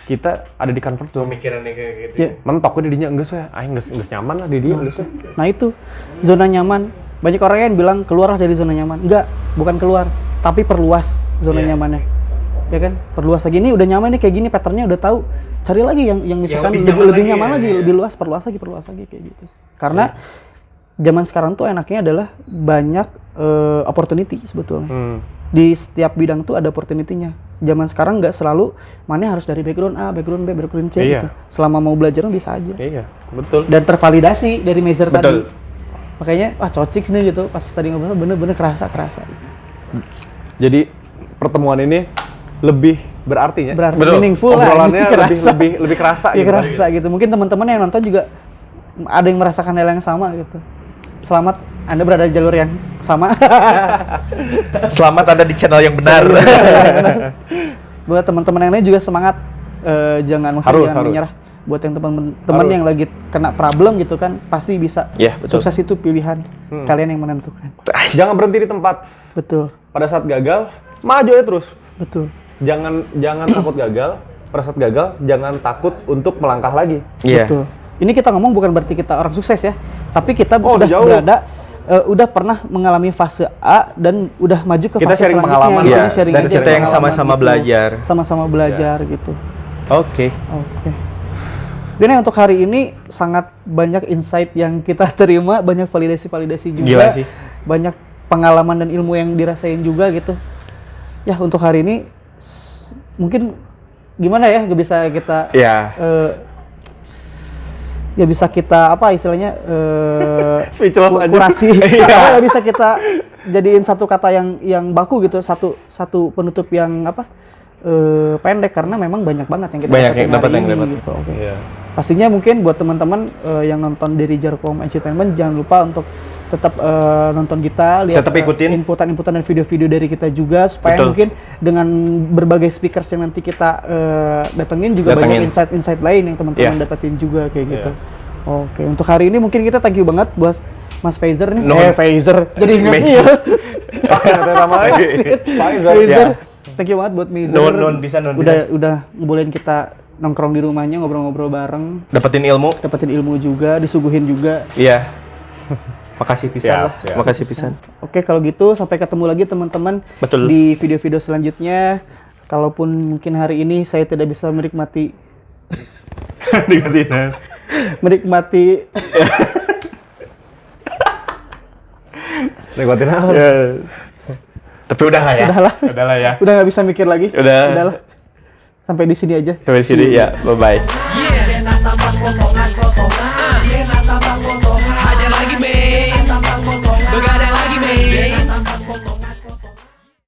kita ada di comfort zone. Pemikiran yang kayak gitu. Ya. Mentok we di dinya enggeus we, enggeus nyaman lah di dia enggeus we. Nah itu zona nyaman. Banyak orang yang bilang keluar dari zona nyaman. Enggak, bukan keluar, tapi perluas zona Iya. nyamannya. Ya kan? Perluas lagi. Ini udah nyaman nih kayak gini, patternnya udah tahu. Cari lagi yang misalkan lebih lebih nyaman nyaman lagi lagi, ya. lebih luas, perluas lagi kayak gitu. Karena zaman sekarang tuh enaknya adalah banyak opportunity sebetulnya. Di setiap bidang tuh ada opportunity-nya. Zaman sekarang nggak selalu mana harus dari background A, background B, background C Iya. gitu. Selama mau belajar bisa aja. Iya, betul. Dan tervalidasi dari measure Betul. tadi. Makanya wah cocik nih gitu pas tadi ngobrol bener-bener kerasa gitu. Jadi pertemuan ini lebih berarti ya. Berarti Betul. meaningful lah. Obrolannya Kerasa. lebih kerasa Iya, gitu. kerasa gitu. Mungkin teman-teman yang nonton juga ada yang merasakan hal yang sama gitu. Selamat Anda berada di jalur yang sama. Selamat ada di channel yang benar. Buat teman-teman yang lain juga semangat, jangan Harus. menyerah. Buat yang teman-teman yang lagi kena problem gitu kan, pasti bisa. Iya, betul. Sukses itu pilihan kalian yang menentukan. Jangan berhenti di tempat. Betul, Pada saat gagal, maju ya terus. betul. Jangan takut gagal. Pada saat gagal, jangan takut untuk melangkah lagi. Iya. Betul. Ini kita ngomong bukan berarti kita orang sukses ya, tapi kita Oh, sudah jauh. berada, udah pernah mengalami fase A dan udah maju ke Kita fase sharing selanjutnya. pengalaman. Gitu. Iya, Ini sharing dan aja kita yang pengalaman sama-sama gitu. belajar. Sama-sama belajar gitu. Oke. Oke. Jadi untuk hari ini sangat banyak insight yang kita terima, banyak validasi-validasi juga, Gila sih. banyak pengalaman dan ilmu yang dirasain juga gitu. Ya untuk hari ini mungkin gimana ya, gak bisa kita Ya. ya bisa kita apa istilahnya Speechless aja. kurasi. Iya. Apa nggak bisa kita jadiin satu kata yang baku gitu, satu penutup yang apa pendek karena memang banyak banget yang kita Banyak dapetin yang dapat, hari yang ini dapat. gitu. Oke. Iya. Pastinya mungkin buat teman-teman yang nonton dari Jarkom Entertainment jangan lupa untuk tetap nonton kita, lihat Tetap ikutin. inputan-inputan dan video-video dari kita juga supaya Betul. mungkin dengan berbagai speakers yang nanti kita datengin juga Datengin. banyak insight-insight lain yang teman-teman Iya. dapetin juga kayak gitu. Oke, untuk hari ini mungkin kita thank you banget buat Mas Faizer nih. No. Faizer. Jadi ingat Magic. iya. Vaksin atau namanya? Pfizer. Faizer. Ya. Thank you banget buat Mizer. Non bisa. Udah ngebolehin kita nongkrong di rumahnya ngobrol-ngobrol bareng, Dapetin ilmu. dapetin ilmu juga, disuguhin juga. Iya. Makasih pisan Siap, lah. siap. Makasih pisan. Oke, kalau gitu sampai ketemu lagi teman-teman Betul. di video-video selanjutnya. Kalaupun mungkin hari ini saya tidak bisa menikmati menikmati Nikmatin apa? Tapi udah lah ya. Udah lah ya. udah nggak bisa mikir lagi. Udah. Udahlah. Sampai di sini aja. Sampai sini ya. Bye bye. Yeah.